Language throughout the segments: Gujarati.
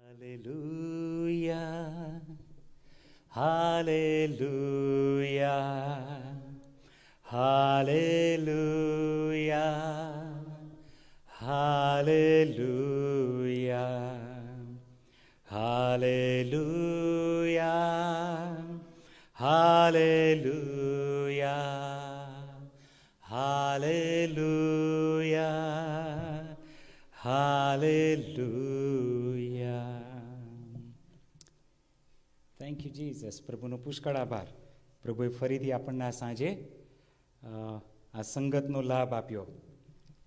Hallelujah, hallelujah, hallelujah, hallelujah, hallelujah, hallelujah, hallelujah, hallelujah. Thank you Jesus. પ્રભુનો પુષ્કળ આભાર. પ્રભુએ ફરીથી આપણને આ સાંજે આ સંગતનો લાભ આપ્યો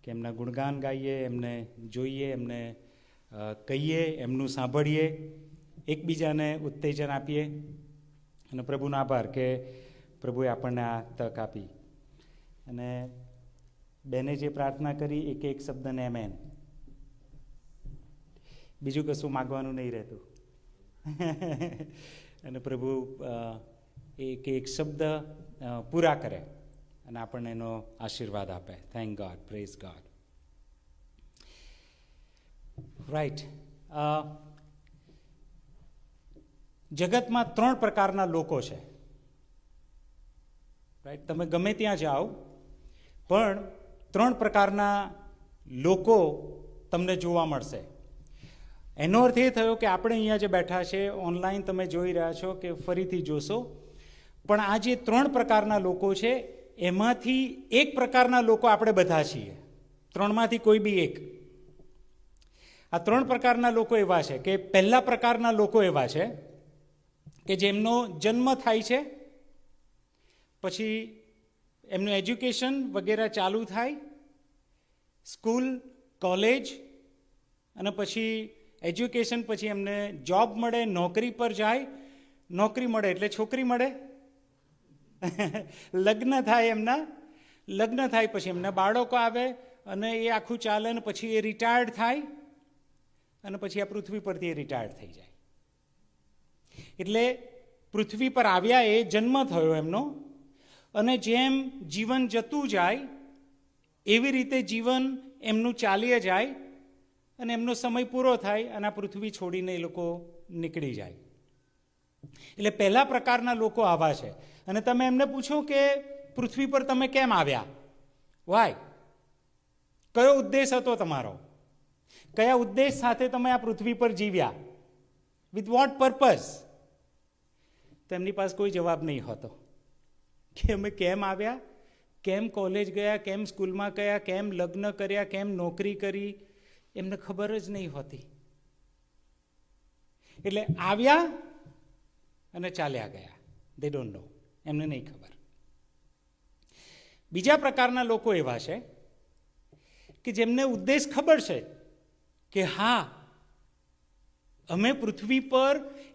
કે એમના ગુણગાન ગાઈએ, એમને જોઈએ, એમને કહીએ, એમનું સાંભળીએ, એકબીજાને ઉત્તેજન આપીએ. અને પ્રભુનો આભાર કે પ્રભુએ આપણને આ તક આપી. અને બેને જે પ્રાર્થના કરી એક એક શબ્દને એમેન, બીજું કશું માગવાનું નહીં રહેતું. અને પ્રભુ એક એક શબ્દ પૂરા કરે અને આપણને એનો આશીર્વાદ આપે. Thank God, praise God. Right. જગતમાં 3 પ્રકારના લોકો છે. રાઈટ. તમે ગમે ત્યાં જાઓ પણ 3 પ્રકારના લોકો તમને જોવા મળશે. એનો અર્થ એ થયો કે આપણે અહીંયા જે બેઠા છે, ઓનલાઈન તમે જોઈ રહ્યા છો કે ફરીથી જોશો, પણ આ જે 3 પ્રકારના લોકો છે એમાંથી એક પ્રકારના લોકો આપણે બધા છીએ. 3માંથી કોઈ બી એક. આ 3 પ્રકારના લોકો એવા છે કે પહેલા પ્રકારના લોકો એવા છે કે જેમનો જન્મ થાય છે, પછી એમનું એજ્યુકેશન વગેરે ચાલુ થાય, સ્કૂલ, કોલેજ, અને પછી એજ્યુકેશન પછી એમને જોબ મળે, નોકરી પર જાય, નોકરી મળે એટલે છોકરી મળે, લગ્ન થાય એમના, લગ્ન થાય પછી એમના બાળકો આવે અને એ આખું ચાલે, ને પછી એ રિટાયર્ડ થાય અને પછી આ પૃથ્વી પરથી એ રિટાયર્ડ થઈ જાય. એટલે પૃથ્વી પર આવ્યા, એ જન્મ થયો એમનો, અને જેમ જીવન જતું જાય એવી રીતે જીવન એમનું ચાલ્યે જાય અને એમનો સમય પૂરો થાય અને આ પૃથ્વી છોડીને એ લોકો નીકળી જાય. એટલે પહેલા પ્રકારના લોકો આવા છે. અને તમે એમને પૂછો કે પૃથ્વી પર તમે કેમ આવ્યા, વાય, કયો ઉદ્દેશ હતો તમારો, કયા ઉદ્દેશ સાથે તમે આ પૃથ્વી પર જીવ્યા, વિથ વોટ પર્પઝ, તો એમની પાસે કોઈ જવાબ નહીં હોતો કે અમે કેમ આવ્યા, કેમ કોલેજ ગયા, કેમ સ્કૂલમાં ગયા, કેમ લગ્ન કર્યા, કેમ નોકરી કરી, એમને ખબર જ નહીં હોતી. એટલે આવ્યા અને ચાલ્યા ગયા. દે ડોન્ટ નો, એમને નહીં ખબર. બીજા પ્રકારના લોકો એવા છે કે જેમને ઉદ્દેશ ખબર છે કે હા, અમે પૃથ્વી પર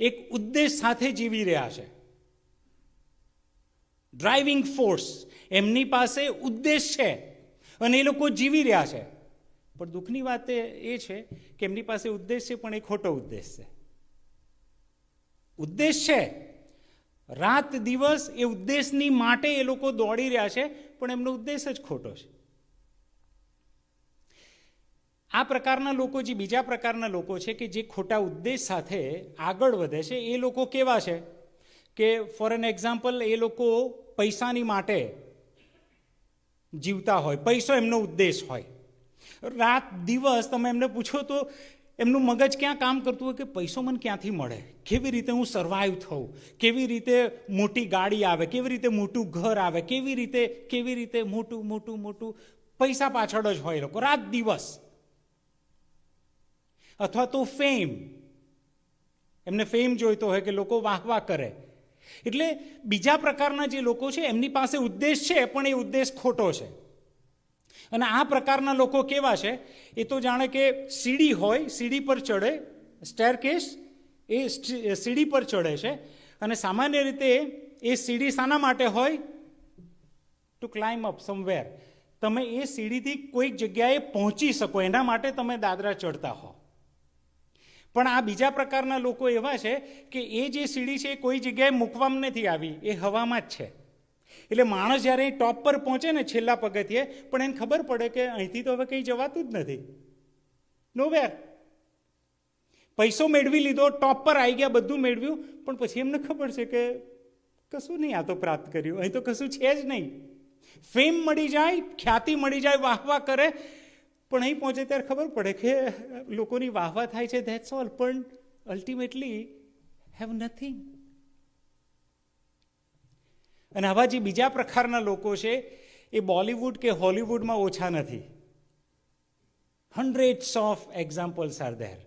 એક ઉદ્દેશ સાથે જીવી રહ્યા છે. ડ્રાઇવિંગ ફોર્સ, એમની પાસે ઉદ્દેશ છે અને એ લોકો જીવી રહ્યા છે. પણ દુઃખની વાત એ છે કે એમની પાસે ઉદ્દેશ છે પણ એ ખોટો ઉદ્દેશ છે. ઉદ્દેશ છે, રાત દિવસ એ ઉદ્દેશની માટે એ લોકો દોડી રહ્યા છે, પણ એમનો ઉદ્દેશ જ ખોટો છે. આ પ્રકારના લોકો, જે બીજા પ્રકારના લોકો છે કે જે ખોટા ઉદ્દેશ સાથે આગળ વધે છે, એ લોકો કેવા છે કે ફોર એન એક્ઝામ્પલ, એ લોકો પૈસાની માટે જીવતા હોય, પૈસો એમનો ઉદ્દેશ હોય. રાત દિવસ તમે એમને પૂછો તો એમનું મગજ ક્યાં કામ કરતું હોય કે પૈસો મને ક્યાંથી મળે, કેવી રીતે હું સર્વાઈવ થઉં, કેવી રીતે મોટી ગાડી આવે, કેવી રીતે મોટું ઘર આવે, કેવી રીતે મોટું પૈસા પાછળ જ હોય લોકો રાત દિવસ. અથવા તો ફેમ, એમને ફેમ જોઈતો હોય કે લોકો વાહ કરે. એટલે બીજા પ્રકારના જે લોકો છે એમની પાસે ઉદ્દેશ છે પણ એ ઉદ્દેશ ખોટો છે. અને આ પ્રકારના લોકો કેવા છે, એ તો જાણે કે સીડી હોય, સીડી પર ચડે, સ્ટેરકેસ, એ સીડી પર ચડે છે. અને સામાન્ય રીતે એ સીડી શાના માટે હોય, ટુ ક્લાઇમ્બ અપ સમવેર. તમે એ સીડીથી કોઈક જગ્યાએ પહોંચી શકો એના માટે તમે દાદરા ચડતા હો. પણ આ બીજા પ્રકારના લોકો એવા છે કે એ જે સીડી છે એ કોઈ જગ્યાએ મૂકવામાં નથી આવી, એ હવામાં જ છે. એટલે માણસ જ્યારે ટોપ પર પહોંચે ને છેલ્લા પગથિયે, પણ એને ખબર પડે કે અહીંથી તો હવે કંઈ જવાતું જ નથી, નોવેર. પૈસો મેળવી લીધો, ટોપ પર આવી ગયા, બધું મેળવ્યું, પણ પછી એમને ખબર છે કે કશું નહીં આ તો પ્રાપ્ત કર્યું, અહીં તો કશું છે જ નહીં. ફેમ મળી જાય, ખ્યાતિ મળી જાય, વાહવા કરે, પણ અહીં પહોંચે ત્યારે ખબર પડે કે લોકોની વાહવા થાય છે, ધેટ્સ ઓલ, પણ અલ્ટિમેટલી હેવ નથિંગ. અને આવા જે બીજા પ્રકારના લોકો છે એ બોલિવૂડ કે હોલિવૂડમાં ઓછા નથી. હન્ડ્રેડ્સ ઓફ એક્ઝામ્પલ્સ આર ધેર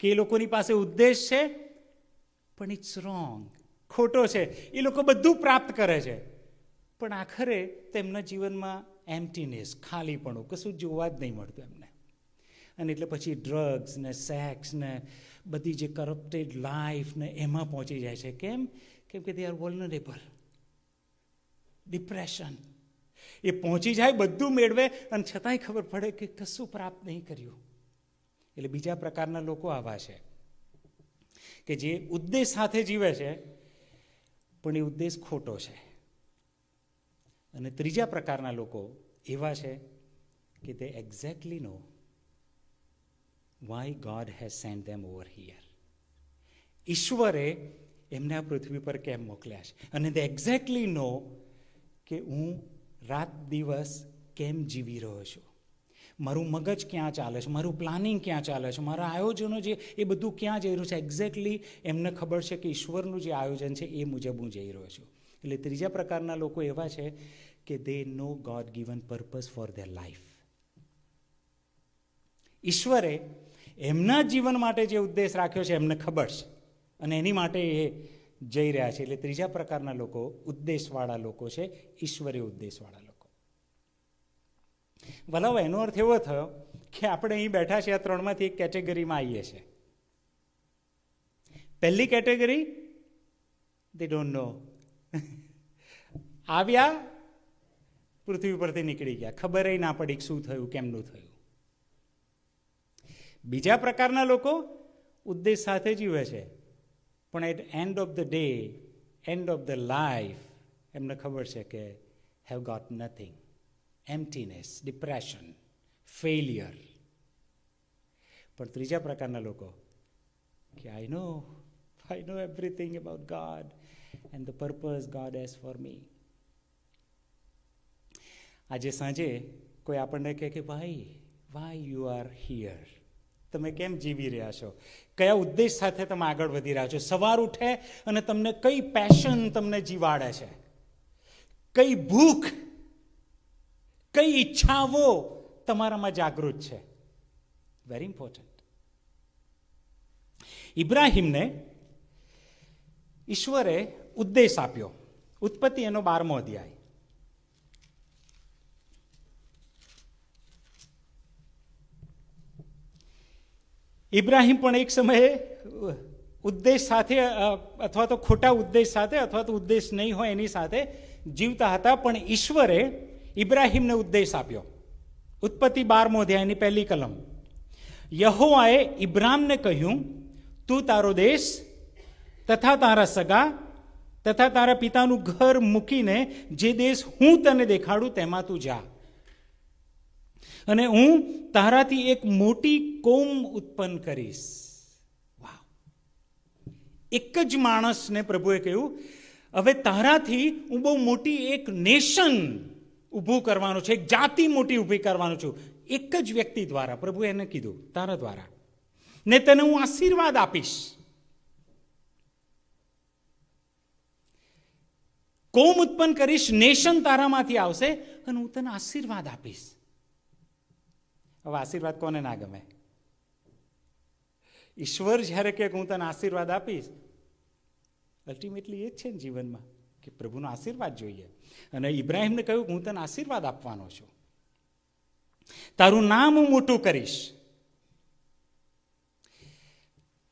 કે એ લોકોની પાસે ઉદ્દેશ છે પણ ઇટ્સ રોંગ, ખોટો છે. એ લોકો બધું પ્રાપ્ત કરે છે પણ આખરે તેમના જીવનમાં એમ્પ્ટીનેસ, ખાલીપણું, કશું જોવા જ નહીં મળતું એમને. અને એટલે પછી ડ્રગ્સ ને સેક્સ ને બધી જે કરપ્ટેડ લાઈફ ને એમાં પહોંચી જાય છે. કેમ? કેમ કે દે આર વલ્નરેબલ. ડિપ્રેશન એ પહોંચી જાય, બધું મેળવે અને છતાંય ખબર પડે કે કશું પ્રાપ્ત નહીં કર્યું. એટલે બીજા પ્રકારના લોકો આવા છે કે જે ઉદ્દેશ સાથે જીવે છે પણ એ ઉદ્દેશ ખોટો છે. અને ત્રીજા પ્રકારના લોકો એવા છે કે તે exactly know why God has sent them over here. ઈશ્વરે એમને આ પૃથ્વી પર કેમ મોકલ્યા છે, અને તે એક્ઝેક્ટલી નો કે હું રાત દિવસ કેમ જીવી રહ્યો છું, મારું મગજ ક્યાં ચાલે છે, મારું પ્લાનિંગ ક્યાં ચાલે છે, મારા આયોજનો જે એ બધું ક્યાં જઈ રહ્યું છે. એક્ઝેક્ટલી એમને ખબર છે કે ઈશ્વરનું જે આયોજન છે એ મુજબ હું જઈ રહ્યો છું. એટલે ત્રીજા પ્રકારના લોકો એવા છે કે they know God given purpose for their life. ઈશ્વરે એમના જીવન માટે જે ઉદ્દેશ રાખ્યો છે એમને ખબર છે અને એની માટે એ જઈ રહ્યા છે. એટલે ત્રીજા પ્રકારના લોકો ઉદ્દેશવાળા લોકો છે, ઈશ્વરીય ઉદ્દેશવાળા લોકો. ભલાવ એનો અર્થ એવો થયો કે આપણે અહીં બેઠા છીએ, આ ત્રણમાંથી એક કેટેગરીમાં આવીએ છીએ. પહેલી કેટેગરી, દે ડોન્ટ નો. આવ્યા, પૃથ્વી પરથી નીકળી ગયા, ખબર ના પડી શું થયું, કેમનું થયું. બીજા પ્રકારના લોકો ઉદ્દેશ સાથે જીવે છે પણ at end of the day, end of the life એમને ખબર છે કે have got nothing, emptiness, depression, failure. પણ ત્રીજા પ્રકારના લોકો કે I know everything about God and the purpose God has for me. આજે સાંજે કોઈ આપણને કહે કે ભાઈ, વાય યુ આર હિયર, તમે કેમ જીવી રહ્યા છો, કયા ઉદ્દેશ સાથે તમે આગળ વધી રહ્યા છો. સવાર ઉઠે અને તમને કઈ પેશન તમને જીવાડે છે, કઈ ભૂખ, કઈ ઈચ્છાઓ તમારામાં જાગૃત છે. Very important. ઇબ્રાહિમને ઈશ્વરે ઉદ્દેશ આપ્યો. ઉત્પત્તિ એનો 12મો અધ્યાય. ઇબ્રાહિમ પણ એક સમયે ઉદ્દેશ સાથે અથવા તો ખોટા ઉદ્દેશ સાથે અથવા તો ઉદ્દેશ નહીં હોય એની સાથે જીવતા હતા, પણ ઈશ્વરે ઇબ્રાહિમને ઉદ્દેશ આપ્યો. ઉત્પત્તિ 12મો અધ્યાયની પહેલી કલમ. યહોવાએ ઇબ્રામને કહ્યું, તું તારો દેશ તથા તારા સગા તથા તારા પિતાનું ઘર મૂકીને જે દેશ હું તને દેખાડું તેમાં તું જા, અને હું તારાથી એક મોટી કોમ ઉત્પન્ન કરીશ. વાહ! એક જ માણસને પ્રભુએ કહ્યું, હવે તારાથી હું બહુ મોટી એક નેશન ઊભું કરવાનું છે, એક જાતિ મોટી ઊભી કરવાનું છું. એક જ વ્યક્તિ દ્વારા પ્રભુએ એને કીધું, તારા દ્વારા, ને તને હું આશીર્વાદ આપીશ. કોમ ઉત્પન્ન કરીશ, નેશન તારામાંથી આવશે અને હું તને આશીર્વાદ આપીશ. હવે આશીર્વાદ કોને ના ગમે? ઈશ્વર જ્યારે કે હું તને આશીર્વાદ આપીશ, અલ્ટિમેટલી એ જ છે ને જીવનમાં કે પ્રભુનો આશીર્વાદ જોઈએ. અને ઇબ્રાહિમને કહ્યું હું તને આશીર્વાદ આપવાનો છું, તારું નામ હું મોટું કરીશ.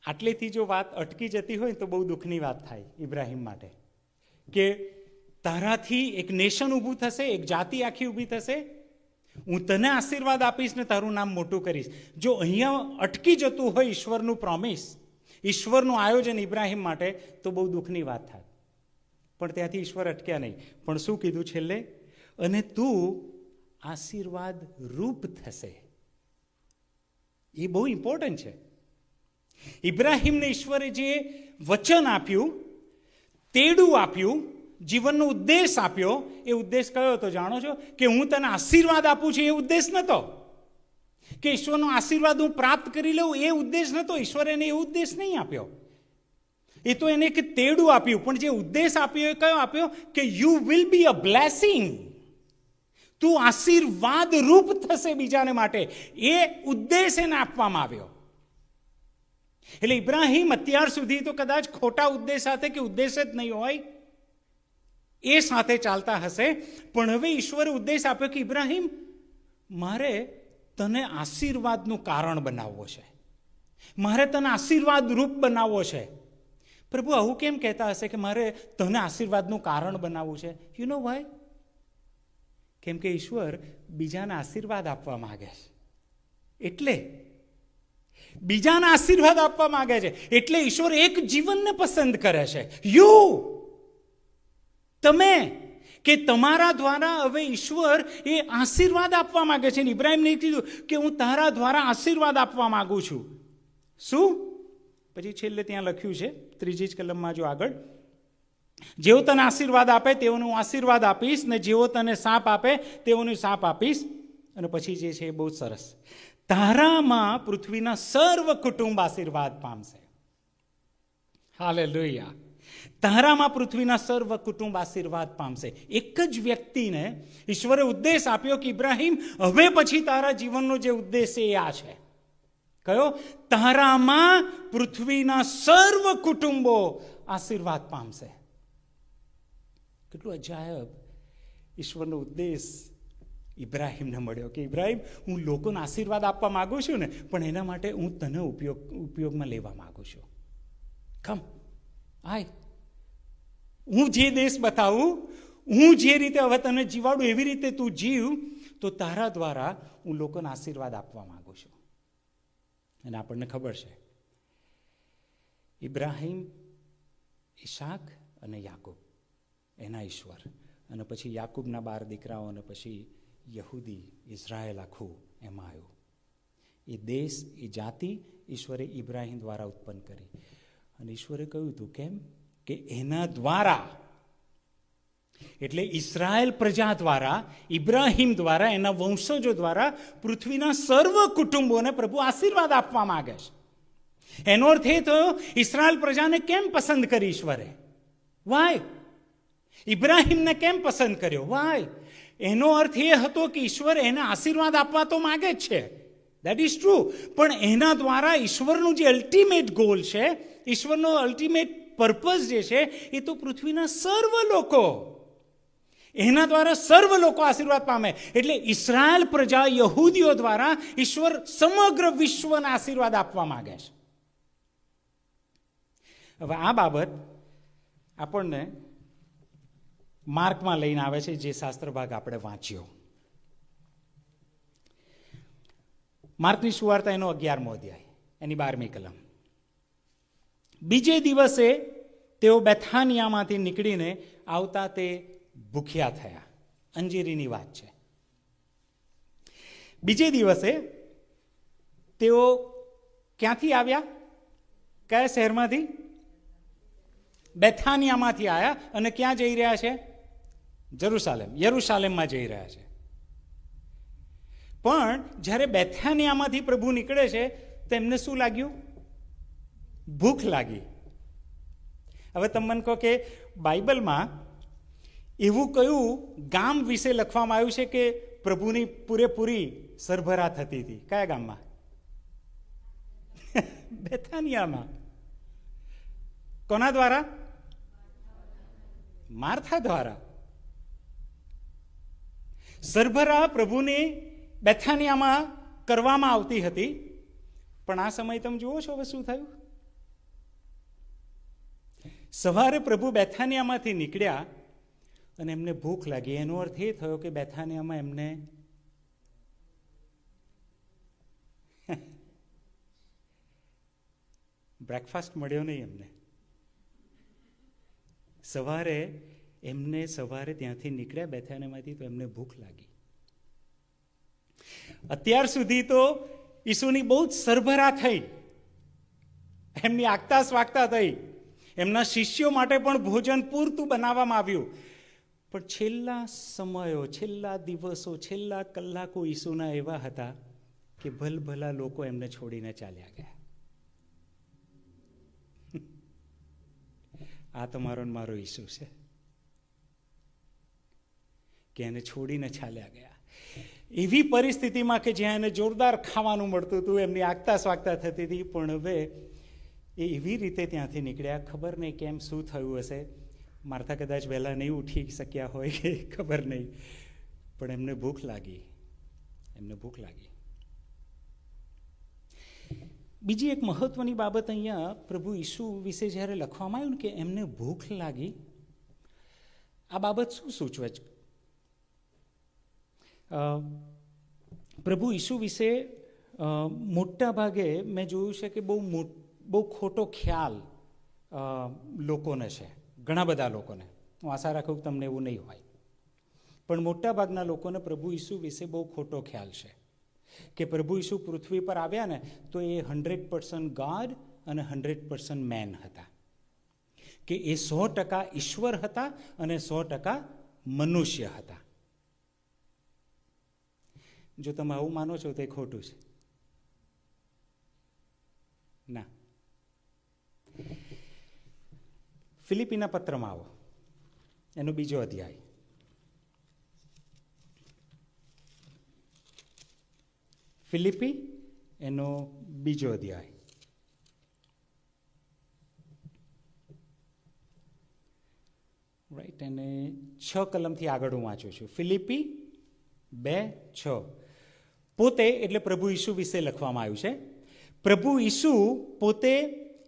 આટલેથી જો વાત અટકી જતી હોય તો બહુ દુઃખની વાત થાય ઇબ્રાહિમ માટે, કે તારાથી એક નેશન ઊભું થશે, એક જાતિ આખી ઊભી થશે, હું તને આશીર્વાદ આપીશ ને તારું નામ મોટું કરીશ. જો અહીંયા અટકી જતું હોય ઈશ્વરનું પ્રોમિસ, ઈશ્વરનું આયોજન ઇબ્રાહિમ માટે, તો બહુ દુઃખની વાત થાય. પણ ત્યાંથી ઈશ્વર અટક્યા નહીં. પણ શું કીધું છેલ્લે? અને તું આશીર્વાદ રૂપ થશે. એ બહુ ઇમ્પોર્ટન્ટ છે. ઇબ્રાહિમને ઈશ્વરે જે વચન આપ્યું, તેડું આપ્યું, જીવનનો ઉદ્દેશ આપ્યો, એ ઉદ્દેશ કયો હતો જાણો છો? કે હું તને આશીર્વાદ આપું છું, એ ઉદ્દેશ નહોતો. કે ઈશ્વરનો આશીર્વાદ હું પ્રાપ્ત કરી લઉં, એ ઉદ્દેશ નહોતો. ઈશ્વરે એને એ ઉદ્દેશ નહીં આપ્યો. એ તો એને કે તેડું આપ્યું, પણ જે ઉદ્દેશ આપ્યો એ કયો આપ્યો? કે you will be a blessing. તું આશીર્વાદ રૂપ થશે બીજાને માટે. એ ઉદ્દેશ એને આપવામાં આવ્યો. એટલે ઇબ્રાહિમ અત્યાર સુધી તો કદાચ ખોટા ઉદ્દેશ સાથે, કે ઉદ્દેશ જ નહીં હોય એ સાથે ચાલતા હશે, પણ હવે ઈશ્વરે ઉદ્દેશ આપ્યો કે ઇબ્રાહિમ, મારે તને આશીર્વાદનું કારણ બનાવવો છે, મારે તને આશીર્વાદ રૂપ બનાવવો છે. પ્રભુ આવું કેમ કહેતા હશે કે મારે તને આશીર્વાદનું કારણ બનાવવું છે? You know why? કેમ કે ઈશ્વર બીજાને આશીર્વાદ આપવા માંગે છે. એટલે બીજાના આશીર્વાદ આપવા માંગે છે. એટલે ઈશ્વર એક જીવનને પસંદ કરે છે. તમે, કે તમારા દ્વારા હવે ઈશ્વર એ આશીર્વાદ આપવા માંગે છે. ઇબ્રાહિમને કીધું કે હું તારા દ્વારા આશીર્વાદ આપવા માંગુ છું. શું? પછી છેલ્લે ત્યાં લખ્યું છે 3જી જ કલમમાં, જો આગળ, જેઓ તને આશીર્વાદ આપે તેઓને હું આશીર્વાદ આપીશ, ને જેઓ તને સાપ આપે તેઓને સાપ આપીશ. અને પછી જે છે એ બહુ સરસ, તારામાં પૃથ્વીના સર્વ કુટુંબ આશીર્વાદ પામશે. હાલેલુયા. તારામાં પૃથ્વીના સર્વ કુટુંબ આશીર્વાદ પામશે. એક જ વ્યક્તિને ઈશ્વરે ઉદ્દેશ આપ્યો કે ઇબ્રાહિમ, હવે પછી તારા જીવનનો જે ઉદ્દેશ છે એ આ છે. કયો? તારામાં પૃથ્વીના સર્વ કુટુંબો આશીર્વાદ પામશે. કેટલું અજાયબ ઈશ્વરનો ઉદ્દેશ ઇબ્રાહિમને મળ્યો કે ઇબ્રાહિમ, હું લોકોને આશીર્વાદ આપવા માંગુ છું ને, પણ એના માટે હું તને ઉપયોગમાં લેવા માંગુ છું. કમ આય, હું જે દેશ બતાવું, હું જે રીતે હવે તને જીવાડું એવી રીતે તું જીવ, તો તારા દ્વારા હું લોકોને આશીર્વાદ આપવા માંગુ છું. અને આપણને ખબર છે ઇબ્રાહિમ, ઈશાક અને યાકૂબ એના ઈશ્વર, અને પછી યાકૂબના 12 દીકરાઓ, અને પછી યહૂદી, ઇઝરાયલ આખું એમાં આવ્યું. એ દેશ, એ જાતિ ઈશ્વરે ઇબ્રાહિમ દ્વારા ઉત્પન્ન કરી. અને ઈશ્વરે કહ્યું હતું કેમ? કે એના દ્વારા, એટલે ઇઝરાયલ પ્રજા દ્વારા, ઇબ્રાહિમ દ્વારા, એના વંશજો દ્વારા પૃથ્વીના સર્વ કુટુંબોને પ્રભુ આશીર્વાદ આપવા માંગે છે. એનો અર્થ એ થયો, ઇઝરાયલ પ્રજાને કેમ પસંદ કરી ઈશ્વરે? વાય? ઇબ્રાહિમને કેમ પસંદ કર્યો? વાય? એનો અર્થ એ હતો કે ઈશ્વર એને આશીર્વાદ આપવા તો માંગે જ છે, દેટ ઇઝ ટ્રુ, પણ એના દ્વારા ઈશ્વરનું જે અલ્ટિમેટ ગોલ છે, ઈશ્વરનો અલ્ટિમેટ પર્પઝ જે છે, એ તો પૃથ્વીના સર્વ લોકો, એના દ્વારા સર્વ લોકો આશીર્વાદ પામે. એટલે ઇઝરાયલ પ્રજા, યહૂદીઓ દ્વારા ઈશ્વર સમગ્ર વિશ્વને આશીર્વાદ આપવા માંગે છે. હવે આ બાબત આપણને માર્કમાં લઈને આવે છે, જે શાસ્ત્ર ભાગ આપણે વાંચ્યો. માર્કની સુવાર્તા એનો 11મો અધ્યાય, એની 12મી કલમ. બીજે દિવસે તેઓ બેથાનિયામાંથી નીકળીને આવતા તે ભૂખ્યા થયા. અંજીરીની વાત છે. બીજે દિવસે તેઓ ક્યાંથી આવ્યા? કયા શહેરમાંથી? બેથાનિયામાંથી આવ્યા. અને ક્યાં જઈ રહ્યા છે? યરુશાલેમમાં જઈ રહ્યા છે. પણ જ્યારે બેથાનિયામાંથી પ્રભુ નીકળે છે, તેમને શું લાગ્યું? ભૂખ લાગી. હવે તમે મને કહો કે બાઇબલમાં એવું કયું ગામ વિશે લખવામાં આવ્યું છે કે પ્રભુની પૂરેપૂરી સરભરા થતી હતી? કયા ગામમાં? બેથાનિયામાં. કોના દ્વારા? માર્થા દ્વારા. સરભરા પ્રભુની બેથાનિયામાં કરવામાં આવતી હતી. પણ આ સમય તમે જુઓ છો હવે શું થયું? સવારે પ્રભુ બેથાનિયામાંથી નીકળ્યા અને એમને ભૂખ લાગી. એનો અર્થ એ થયો કે બેથાનિયામાં એમને બ્રેકફાસ્ટ મળ્યો નહીં. એમને સવારે ત્યાંથી નીકળ્યા બેથાનિયામાંથી, તો એમને ભૂખ લાગી. અત્યાર સુધી તો ઈસુની બહુ જ સરભરા થઈ, એમની આગતા સ્વાગતા થઈ, એમના શિષ્યો માટે પણ ભોજન પૂરતું બનાવવામાં આવ્યું. પણ છેલ્લા સમયો, છેલ્લા દિવસો, છેલ્લા કલાકો ઈસુના એવા હતા કે ભલભલા લોકો એમને છોડીને ચાલ્યા ગયા. આ તમારો ને મારો ઈસુ છે કે એને છોડીને ચાલ્યા ગયા. એવી પરિસ્થિતિમાં કે જ્યાં એને જોરદાર ખાવાનું મળતું હતું, એમની આગતા સ્વાગતા થતી હતી, પણ હવે એ એવી રીતે ત્યાંથી નીકળ્યા. ખબર નહીં કેમ, શું થયું હશે. માર્થા કદાચ વહેલા નહીં ઉઠી શક્યા હોય કે ખબર નહીં, પણ એમને ભૂખ લાગી. બીજી એક મહત્વની બાબત અહીંયા પ્રભુ ઈસુ વિશે જ્યારે લખવામાં આવ્યું કે એમને ભૂખ લાગી, આ બાબત શું સૂચવે છે? પ્રભુ ઈસુ વિશે મોટા ભાગે મેં જોયું છે કે બહુ ખોટો ખ્યાલ લોકોને છે, ઘણા બધા લોકોને. હું આશા રાખું કે તમને એવું નહીં હોય, પણ મોટા ભાગના લોકોને પ્રભુ ઈસુ વિશે બહુ ખોટો ખ્યાલ છે કે પ્રભુ ઈસુ પૃથ્વી પર આવ્યા ને તો એ 100% ગોડ અને 100% મેન હતા, કે એ 100% ઈશ્વર હતા અને 100% મનુષ્ય હતા. જો તમે આવું માનો છો તો એ ખોટું છે. ના. ફિલિપીના પત્રમાં આવો, એનો 2 અધ્યાય. ફિલિપી એનો 2 અધ્યાય. રાઈટ, અને 6 કલમથી આગળ હું વાંચું છું. ફિલિપી 2:6. પોતે એટલે પ્રભુ ઈસુ વિશે લખવામાં આવ્યું છે. પ્રભુ ઈસુ પોતે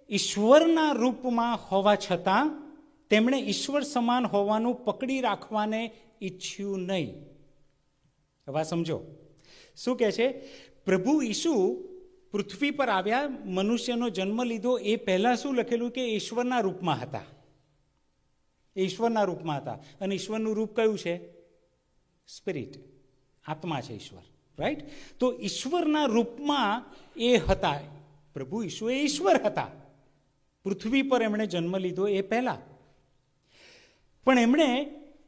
ઈશ્વરના રૂપમાં હોવા છતાં તેમણે ઈશ્વર સમાન હોવાનું પકડી રાખવાને ઈચ્છ્યું નહીં. હવે સમજો શું કહે છે? પ્રભુ ઈસુ પૃથ્વી પર આવ્યા, મનુષ્યનો જન્મ લીધો, એ પહેલા શું લખેલું કે ઈશ્વરના રૂપમાં હતા. ઈશ્વરના રૂપમાં હતા. અને ઈશ્વરનું રૂપ કયું છે? સ્પિરિટ, આત્મા છે ઈશ્વર. રાઈટ? તો ઈશ્વરના રૂપમાં એ હતા. પ્રભુ ઈસુ એ ઈશ્વર હતા. પૃથ્વી પર એમણે જન્મ લીધો એ પહેલા. પણ એમણે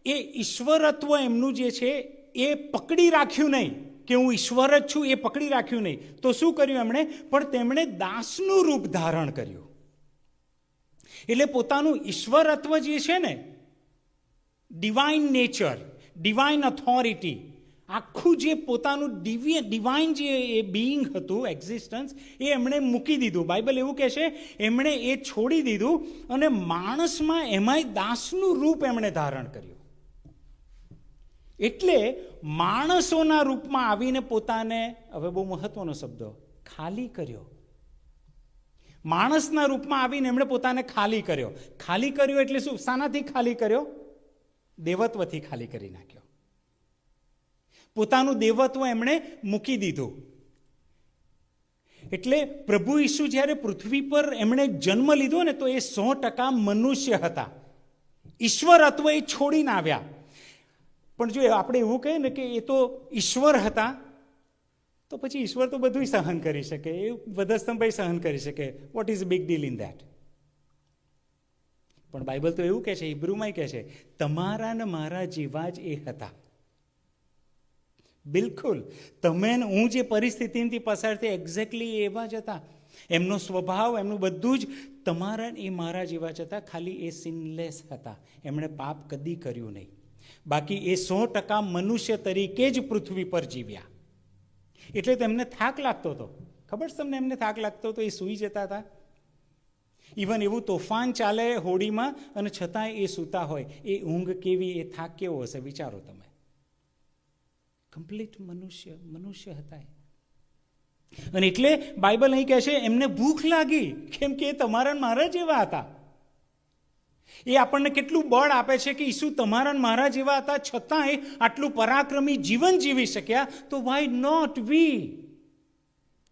એ ઈશ્વરત્વ એમનું જે છે એ પકડી રાખ્યું નહીં, કે હું ઈશ્વર જ છું, એ પકડી રાખ્યું નહીં. તો શું કર્યું એમણે? પણ તેમણે દાસનું રૂપ ધારણ કર્યું. એટલે પોતાનું ઈશ્વરત્વ જે છે ને, ડિવાઇન નેચર, ડિવાઇન ઓથોરિટી, આખું જે પોતાનું ડિવાઇન જે એ બીઈંગ હતું, એક્ઝિસ્ટન્સ, એ એમણે મૂકી દીધું. બાઇબલ એવું કહે છે એમણે એ છોડી દીધું અને માણસમાં એમાંય દાસનું રૂપ એમણે ધારણ કર્યું. એટલે માણસોના રૂપમાં આવીને પોતાને, હવે બહુ મહત્વનો શબ્દ, ખાલી કર્યો. માણસના રૂપમાં આવીને એમણે પોતાને ખાલી કર્યો. ખાલી કર્યો એટલે શું? શાનાથી ખાલી કર્યો? દેવત્વથી ખાલી કરી નાખ્યો. પોતાનું દેવત્વ એમણે મૂકી દીધું. એટલે પ્રભુ ઈસુ જ્યારે પૃથ્વી પર એમણે જન્મ લીધો ને તો એ 100% મનુષ્ય હતા. ઈશ્વરત્વ એ છોડીને આવ્યા. પણ જો આપણે એવું કહીએ ને કે એ તો ઈશ્વર હતા, તો પછી ઈશ્વર તો બધું સહન કરી શકે, એ વધસ્તંભ સહન કરી શકે. What is big deal in that? પણ બાઇબલ તો એવું કહે છે, હિબ્રુમાં કહે છે, તમારા ને મારા જેવા જ એ હતા. બિલકુલ તમે હું જે પરિસ્થિતિથી પસાર થઈ એક્ઝેક્ટલી એવા જ હતા. એમનો સ્વભાવ, એમનું બધું જ તમારા એ મારા જેવા જ હતા. ખાલી એ સિનલેસ હતા, એમણે પાપ કદી કર્યું નહીં. બાકી એ 100% મનુષ્ય તરીકે જ પૃથ્વી પર જીવ્યા. એટલે તેમને થાક લાગતો હતો. ખબર છે તમને? એમને થાક લાગતો હતો, એ સૂઈ જતા હતા. ઇવન એવું તોફાન ચાલે હોડીમાં અને છતાંય એ સૂતા હોય. એ ઊંઘ કેવી, એ થાક કેવો હશે વિચારો તમે. કમ્પ્લીટ મનુષ્ય હતા. અને એટલે બાઇબલ અહીં કહે છે એમને ભૂખ લાગી, કેમ કે એ તમારા મારા જેવા હતા. એ આપણને કેટલું બળ આપે છે કે ઈસુ તમારા મારા જેવા હતા, છતાંય આટલું પરાક્રમી જીવન જીવી શક્યા. તો વાય નોટ વી?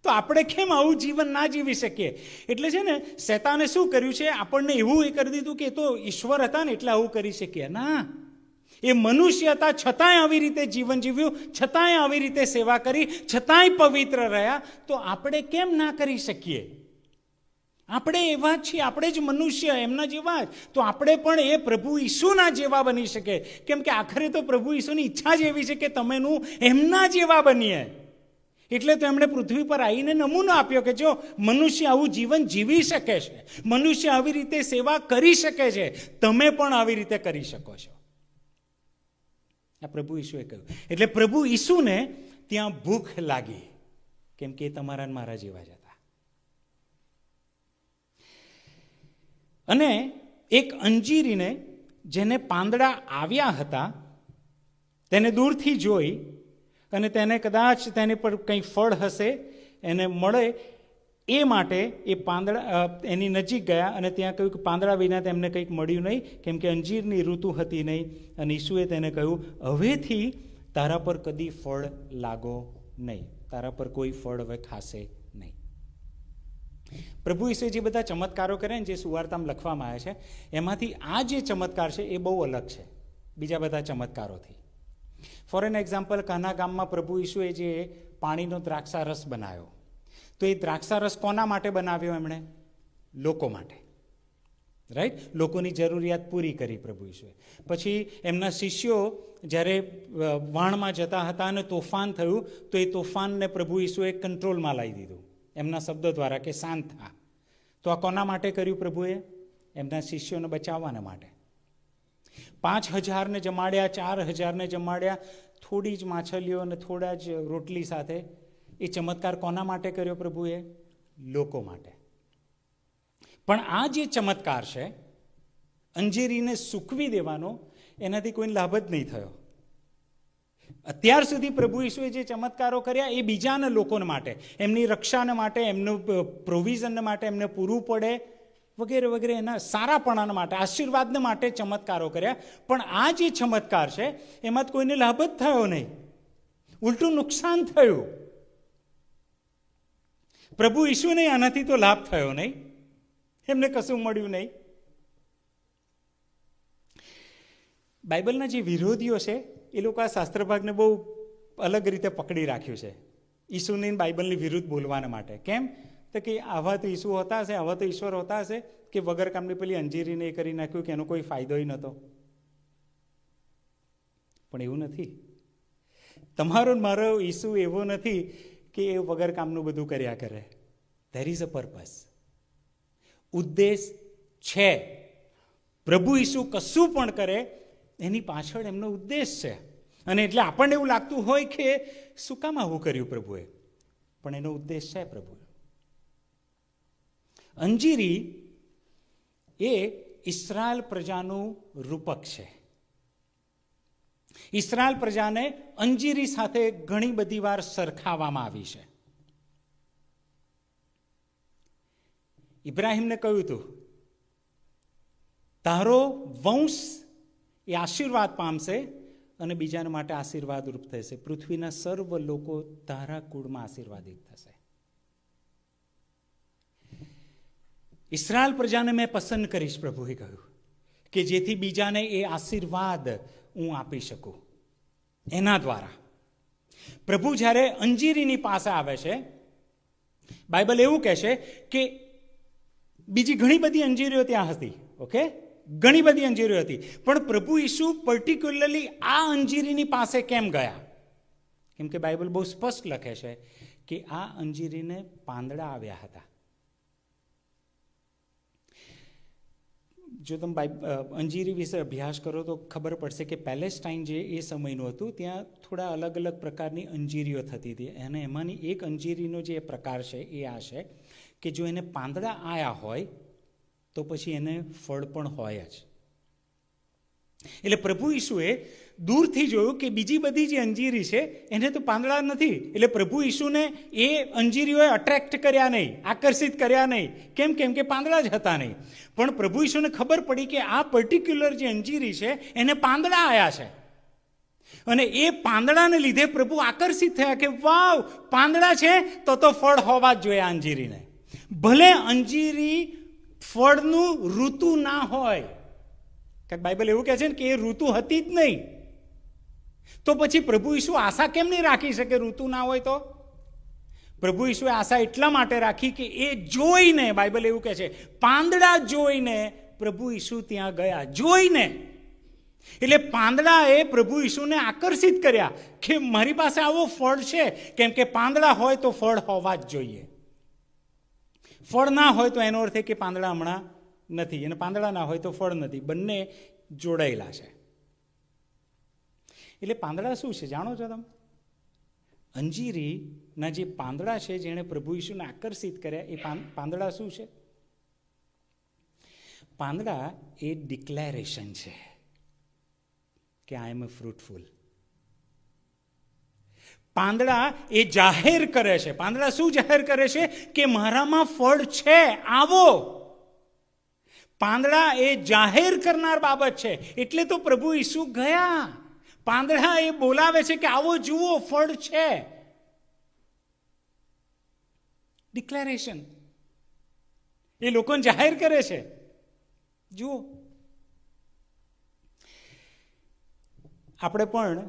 તો આપણે કેમ આવું જીવન ના જીવી શકીએ? એટલે છે ને, શૈતાને શું કર્યું છે? આપણને એવું એ કરી દીધું કે એ તો ઈશ્વર હતા ને એટલે આવું કરી શકીએ. ના, એ મનુષ્ય હતા, છતાંય આવી રીતે જીવન જીવ્યું, છતાંય આવી રીતે સેવા કરી, છતાંય પવિત્ર રહ્યા. તો આપણે કેમ ના કરી શકીએ? આપણે એવા જ છીએ, આપણે જ મનુષ્ય એમના જેવા જ. તો આપણે પણ એ પ્રભુ ઈસુના જેવા બની શકે, કેમ કે આખરે તો પ્રભુ ઈસુની ઈચ્છા જ એવી છે કે તમેનું એમના જેવા બનીએ. એટલે તો એમણે પૃથ્વી પર આવીને નમૂનો આપ્યો કે જો મનુષ્ય આવું જીવન જીવી શકે છે, મનુષ્ય આવી રીતે સેવા કરી શકે છે, તમે પણ આવી રીતે કરી શકો છો. આ પ્રભુ ઈસુએ કહ્યું. એટલે પ્રભુ ઈસુને ત્યાં ભૂખ લાગી, કેમ કે એ તમારા ને મારા જેવા જ હતા. અને એક અંજીરીને જેને પાંદડા આવ્યા હતા તેને દૂરથી જોઈ અને તેને કદાચ તેની પર કંઈ ફળ હશે એને મળે એ માટે એ પાંદડા એની નજીક ગયા અને ત્યાં કહ્યું કે પાંદડા વિના તેમને કંઈક મળ્યું નહીં, કેમ કે અંજીરની ઋતુ હતી નહીં. અને ઈસુએ તેને કહ્યું, હવેથી તારા પર કદી ફળ લાગો નહીં, તારા પર કોઈ ફળ હવે ખાશે નહીં. પ્રભુ ઈસુએ જે બધા ચમત્કારો કર્યા ને, જે સુવાર્તામાં લખવામાં આવ્યા છે, એમાંથી આ જે ચમત્કાર છે એ બહુ અલગ છે બીજા બધા ચમત્કારોથી. ફોર એન એક્ઝામ્પલ, કાના ગામમાં પ્રભુ ઈસુએ જે પાણીનો દ્રાક્ષારસ બનાવ્યો, તો એ દ્રાક્ષારસ કોના માટે બનાવ્યો? એમણે લોકો માટે, રાઈટ? લોકોની જરૂરિયાત પૂરી કરી પ્રભુ ઈસુએ. પછી એમના શિષ્યો જ્યારે વાણમાં જતા હતા અને તોફાન થયું, તો એ તોફાનને પ્રભુ ઈસુએ કંટ્રોલમાં લાવી દીધું એમના શબ્દો દ્વારા કે શાંત થા. તો આ કોના માટે કર્યું પ્રભુએ? એમના શિષ્યોને બચાવવાના માટે. 5,000ને જમાડ્યા, 4,000ને જમાડ્યા, થોડી જ માછલીઓ અને થોડા જ રોટલી સાથે. એ ચમત્કાર કોના માટે કર્યો પ્રભુએ? લોકો માટે. પણ આ જે ચમત્કાર છે અંજીરીને સૂકવી દેવાનો, એનાથી કોઈ લાભ જ નહીં થયો. અત્યાર સુધી પ્રભુ ઈસુએ જે ચમત્કારો કર્યા એ બીજાના લોકોને માટે, એમની રક્ષાને માટે, એમનું પ્રોવિઝન માટે, એમને પૂરું પડે વગેરે વગેરે, એના સારાપણાના માટે, આશીર્વાદને માટે ચમત્કારો કર્યા. પણ આ જે ચમત્કાર છે એમાં કોઈને લાભ જ થયો નહીં, ઉલટું નુકસાન થયું. પ્રભુ ઈસુને આનાથી તો લાભ થયો નહીં, એમને કશું મળ્યું નહીં. બાઇબલના જે વિરોધીઓ છે એ લોકો આ શાસ્ત્ર ભાગને બહુ અલગ રીતે પકડી રાખ્યું છે ઈસુની બાઇબલની વિરુદ્ધ બોલવાના માટે. કેમ? તો કે આવા તો ઈસુ હોતા હશે, આવા તો ઈશ્વર હોતા હશે કે વગર કામની પેલી અંજીરીને એ કરી નાખ્યું કે એનો કોઈ ફાયદો નહોતો. પણ એવું નથી. તમારો મારો ઈસુ એવો નથી કે એ વગર કામનું બધું કર્યા કરે. ધેર ઇઝ અ પર્પસ, ઉદ્દેશ છે. પ્રભુ ઈસુ કશું પણ કરે એની પાછળ એમનો ઉદ્દેશ છે. અને એટલે આપણને એવું લાગતું હોય કે શું કામ આવું કર્યું પ્રભુએ, પણ એનો ઉદ્દેશ છે પ્રભુ. અંજીરી એ ઇસ્રાયલ પ્રજાનું રૂપક છે. ઇસ્રાયલ પ્રજાને અંજીરી સાથે ઘણી બધી વાર સરખાવવામાં આવી છે. ઇબ્રાહિમને કહ્યું હતું, તારો વંશ એ આશીર્વાદ પામશે અને બીજાના માટે આશીર્વાદ રૂપ થશે. પૃથ્વીના સર્વ લોકો તારા કુળમાં આશીર્વાદિત થશે. ઇસ્રાયલ પ્રજાને મેં પસંદ કરીશ, પ્રભુએ કહ્યું, કે જેથી બીજાને એ આશીર્વાદ હું આપી શકું એના દ્વારા. પ્રભુ જ્યારે અંજીરીની પાસે આવે છે, બાઇબલ એવું કહે છે કે બીજી ઘણી બધી અંજીરીઓ ત્યાં હતી, ઓકે, ઘણી બધી અંજીરીઓ હતી, પણ પ્રભુ ઈસુ પર્ટિક્યુલરલી આ અંજીરીની પાસે કેમ ગયા? કેમ કે બાઇબલ બહુ સ્પષ્ટ લખે છે કે આ અંજીરીને પાંદડા આવ્યા હતા. જો તમે અંજીરી વિશે અભ્યાસ કરો તો ખબર પડશે કે પેલેસ્ટાઇન જે એ સમયનું હતું, ત્યાં થોડા અલગ અલગ પ્રકારની અંજીરીઓ થતી હતી. અને એમાંની એક અંજીરીનો જે પ્રકાર છે એ આ છે કે જો એને પાંદડા આવ્યા હોય તો પછી એને ફળ પણ હોય જ. એટલે પ્રભુ ઈસુએ દૂરથી જોયું કે બીજી બધી જે અંજીરી છે એને તો પાંદડા નથી. એટલે પ્રભુ ઈસુને એ અંજીરીઓએ અટ્રેક્ટ કર્યા નહીં, આકર્ષિત કર્યા નહીં. કેમ? કેમ કે પાંદડા જ હતા નહીં. પણ પ્રભુ ઈસુને ખબર પડી કે આ પર્ટિક્યુલર જે અંજીરી છે એને પાંદડા આવ્યા છે. અને એ પાંદડાને લીધે પ્રભુ આકર્ષિત થયા કે વાવ, પાંદડા છે તો ફળ હોવા જ જોઈએ અંજીરીને. ભલે અંજીરી ફળનું ઋતુ ના હોય, કારણ બાઇબલ એવું કહે છે ને કે એ ઋતુ હતી જ નહીં, તો પછી પ્રભુ ઈસુ આશા કેમ નહીં રાખી શકે ઋતુ ના હોય તો? પ્રભુ ઈસુએ આશા એટલા માટે રાખી કે એ જોઈને, બાઇબલ એવું કહે છે, પાંદડા જોઈને પ્રભુ ઈસુ ત્યાં ગયા, જોઈને. એટલે પાંદડાએ પ્રભુ ઈસુને આકર્ષિત કર્યા કે મારી પાસે આવો ફળ છે. કેમ કે પાંદડા હોય તો ફળ હોવા જ જોઈએ. ફળ ના હોય તો એનો અર્થ એ કે પાંદડા હમણાં નથી, અને પાંદડા ના હોય તો ફળ નથી. બંને જોડાયેલા છે. એટલે પાંદડા શું છે જાણો છો તમે? અંજીરીના જે પાંદડા છે જેણે પ્રભુ ઈસુને આકર્ષિત કર્યા, એ પાંદડા શું છે? પાંદડા એ ડિક્લેરેશન છે કે આઈ એમ ફ્રૂટફુલ. પાંદડા એ જાહેર કરે છે. પાંદડા શું જાહેર કરે છે? કે મારામાં ફળ છે, આવો. પાંદડા એ જાહેર કરનાર બાબત છે. એટલે તો પ્રભુ ઈસુ ગયા. પાંદડા એ બોલાવે છે કે આવો જુઓ, ફળ છે. ડિક્લેરેશન. એ લોકોને જાહેર કરે છે, જુઓ. આપણે પણ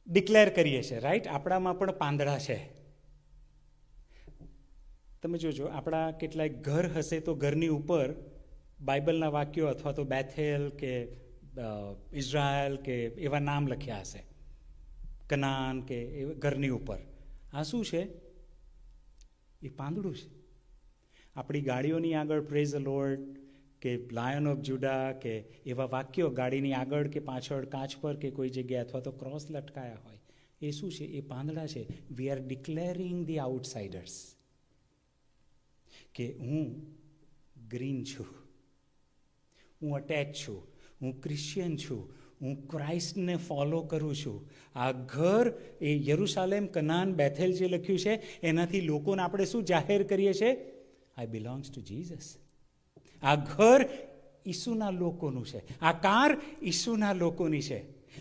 ડિક્લેર કરીએ છીએ, રાઈટ? આપણામાં પણ પાંદડા છે. તમે જોજો, આપણા કેટલાય ઘર હશે તો ઘરની ઉપર બાઇબલના વાક્યો અથવા તો બેથેલ કે ઇઝરાયલ કે એવા નામ લખ્યા હશે, કનાન કે ઘરની ઉપર. આ શું છે? એ પાંદડું છે. આપણી ગાડીઓની આગળ પ્રેઝ ધ લોર્ડ કે લાયન ઓફ જુડા કે એવા વાક્યો ગાડીની આગળ કે પાછળ કાચ પર કે કોઈ જગ્યાએ અથવા તો ક્રોસ લટકાયા હોય, એ શું છે? એ પાંદડા છે. વી આર ડિક્લેરિંગ ધી આઉટસાઇડર્સ કે હું ગ્રીન છું, હું અટેચ છું, હું ક્રિશ્ચિયન છું, હું ક્રાઇસ્ટને ફોલો કરું છું. આ ઘર એ યરુશાલેમ, કનાન, બેથેલ જે લખ્યું છે એનાથી લોકોને આપણે શું જાહેર કરીએ છીએ? આઈ બિલોંગ્સ ટુ જીસસ. આ ઘર ઈસુના લોકોનું છે, આ કાર ઈસુના લોકોની છે.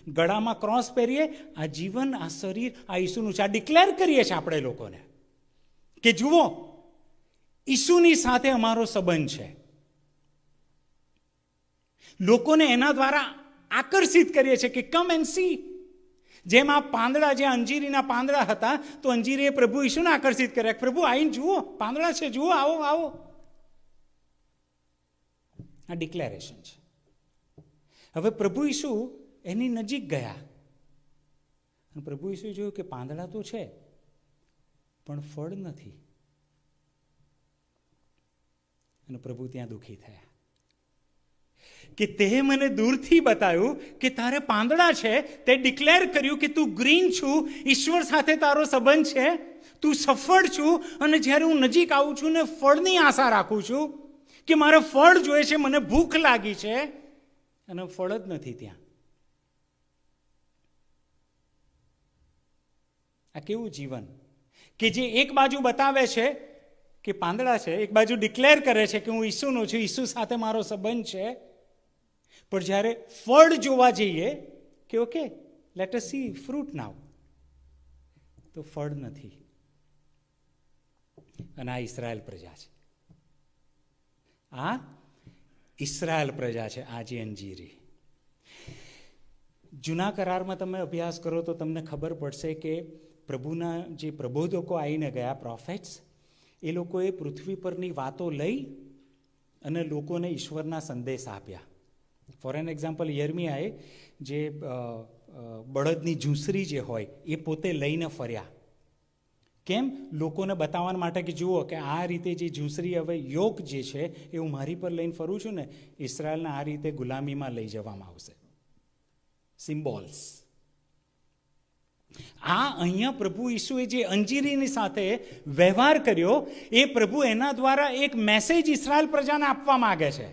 ગળામાં ક્રોસ પહેરીએ, આ જીવન, આ શરીર, આ ઈસુનું છે. આ ડિક્લેર કરીએ છીએ આપણે લોકોને કે જુઓ, ઈસુની સાથે અમારો સંબંધ છે. લોકોને એના દ્વારા આકર્ષિત કરીએ છીએ કે કમ એન્ડ સી. જેમ આ પાંદડા, જે અંજીરીના પાંદડા હતા, તો અંજીરીએ પ્રભુ ઈસુને આકર્ષિત કર્યા. પ્રભુ આવીને જુઓ, પાંદડા છે, જુઓ, આવો, આવો. આ ડિક્લેરેશન છે. હવે પ્રભુ ઈસુ એની નજીક ગયા અને પ્રભુ ઈસુએ જોયું કે પાંદડા તો છે પણ ફળ નથી. અને પ્રભુ ત્યાં દુઃખી થયા કે તે મને દૂરથી બતાવ્યું કે તારે પાંદડા છે, તે ડિક્લેર કર્યું કે તું ગ્રીન છું, ઈશ્વર સાથે તારો સંબંધ છે, તું સફળ છું. અને જ્યારે હું નજીક આવું છું ને ફળની આશા રાખું છું કે મારે ફળ જોઈએ છે, મને ભૂખ લાગી છે, અને ફળ જ નથી ત્યાં. આ કેવું જીવન કે જે એક બાજુ બતાવે છે કે પાંદડા છે, એક બાજુ ડિક્લેર કરે છે કે હું ઈસુનો છું, ઈસુ સાથે મારો સંબંધ છે, પણ જ્યારે ફળ જોવા જઈએ કે okay let us see fruit now, તો ફળ નથી. અને આ ઇઝરાયલ પ્રજા છે. આ ઇઝરાયલ પ્રજા છે, આ જે અંજીરી. જૂના કરારમાં તમે અભ્યાસ કરો તો તમને ખબર પડશે કે પ્રભુના જે પ્રબોધકો આવીને ગયા, પ્રોફેટ્સ, એ લોકોએ પૃથ્વી પરની વાતો લઈ અને લોકોને ઈશ્વરના સંદેશ આપ્યા. ફોર એન એક્ઝામ્પલ, યર્મિયાએ જે બળદની ઝૂંસરી જે હોય એ પોતે લઈને ફર્યા. કેમ? લોકોને બતાવવા માટે કે જુઓ કે આ રીતે જે ઝૂંસરી, હવે યોગ જે છે એ હું મારી પર લઈને ફરું છું ને, ઇઝરાયલને આ રીતે ગુલામીમાં લઈ જવામાં આવશે. સિમ્બોલ્સ. આ અહીંયા પ્રભુ ઈસુએ જે અંજીરીની સાથે વ્યવહાર કર્યો, એ પ્રભુ એના દ્વારા એક મેસેજ ઇઝરાયલ પ્રજાને આપવા માંગે છે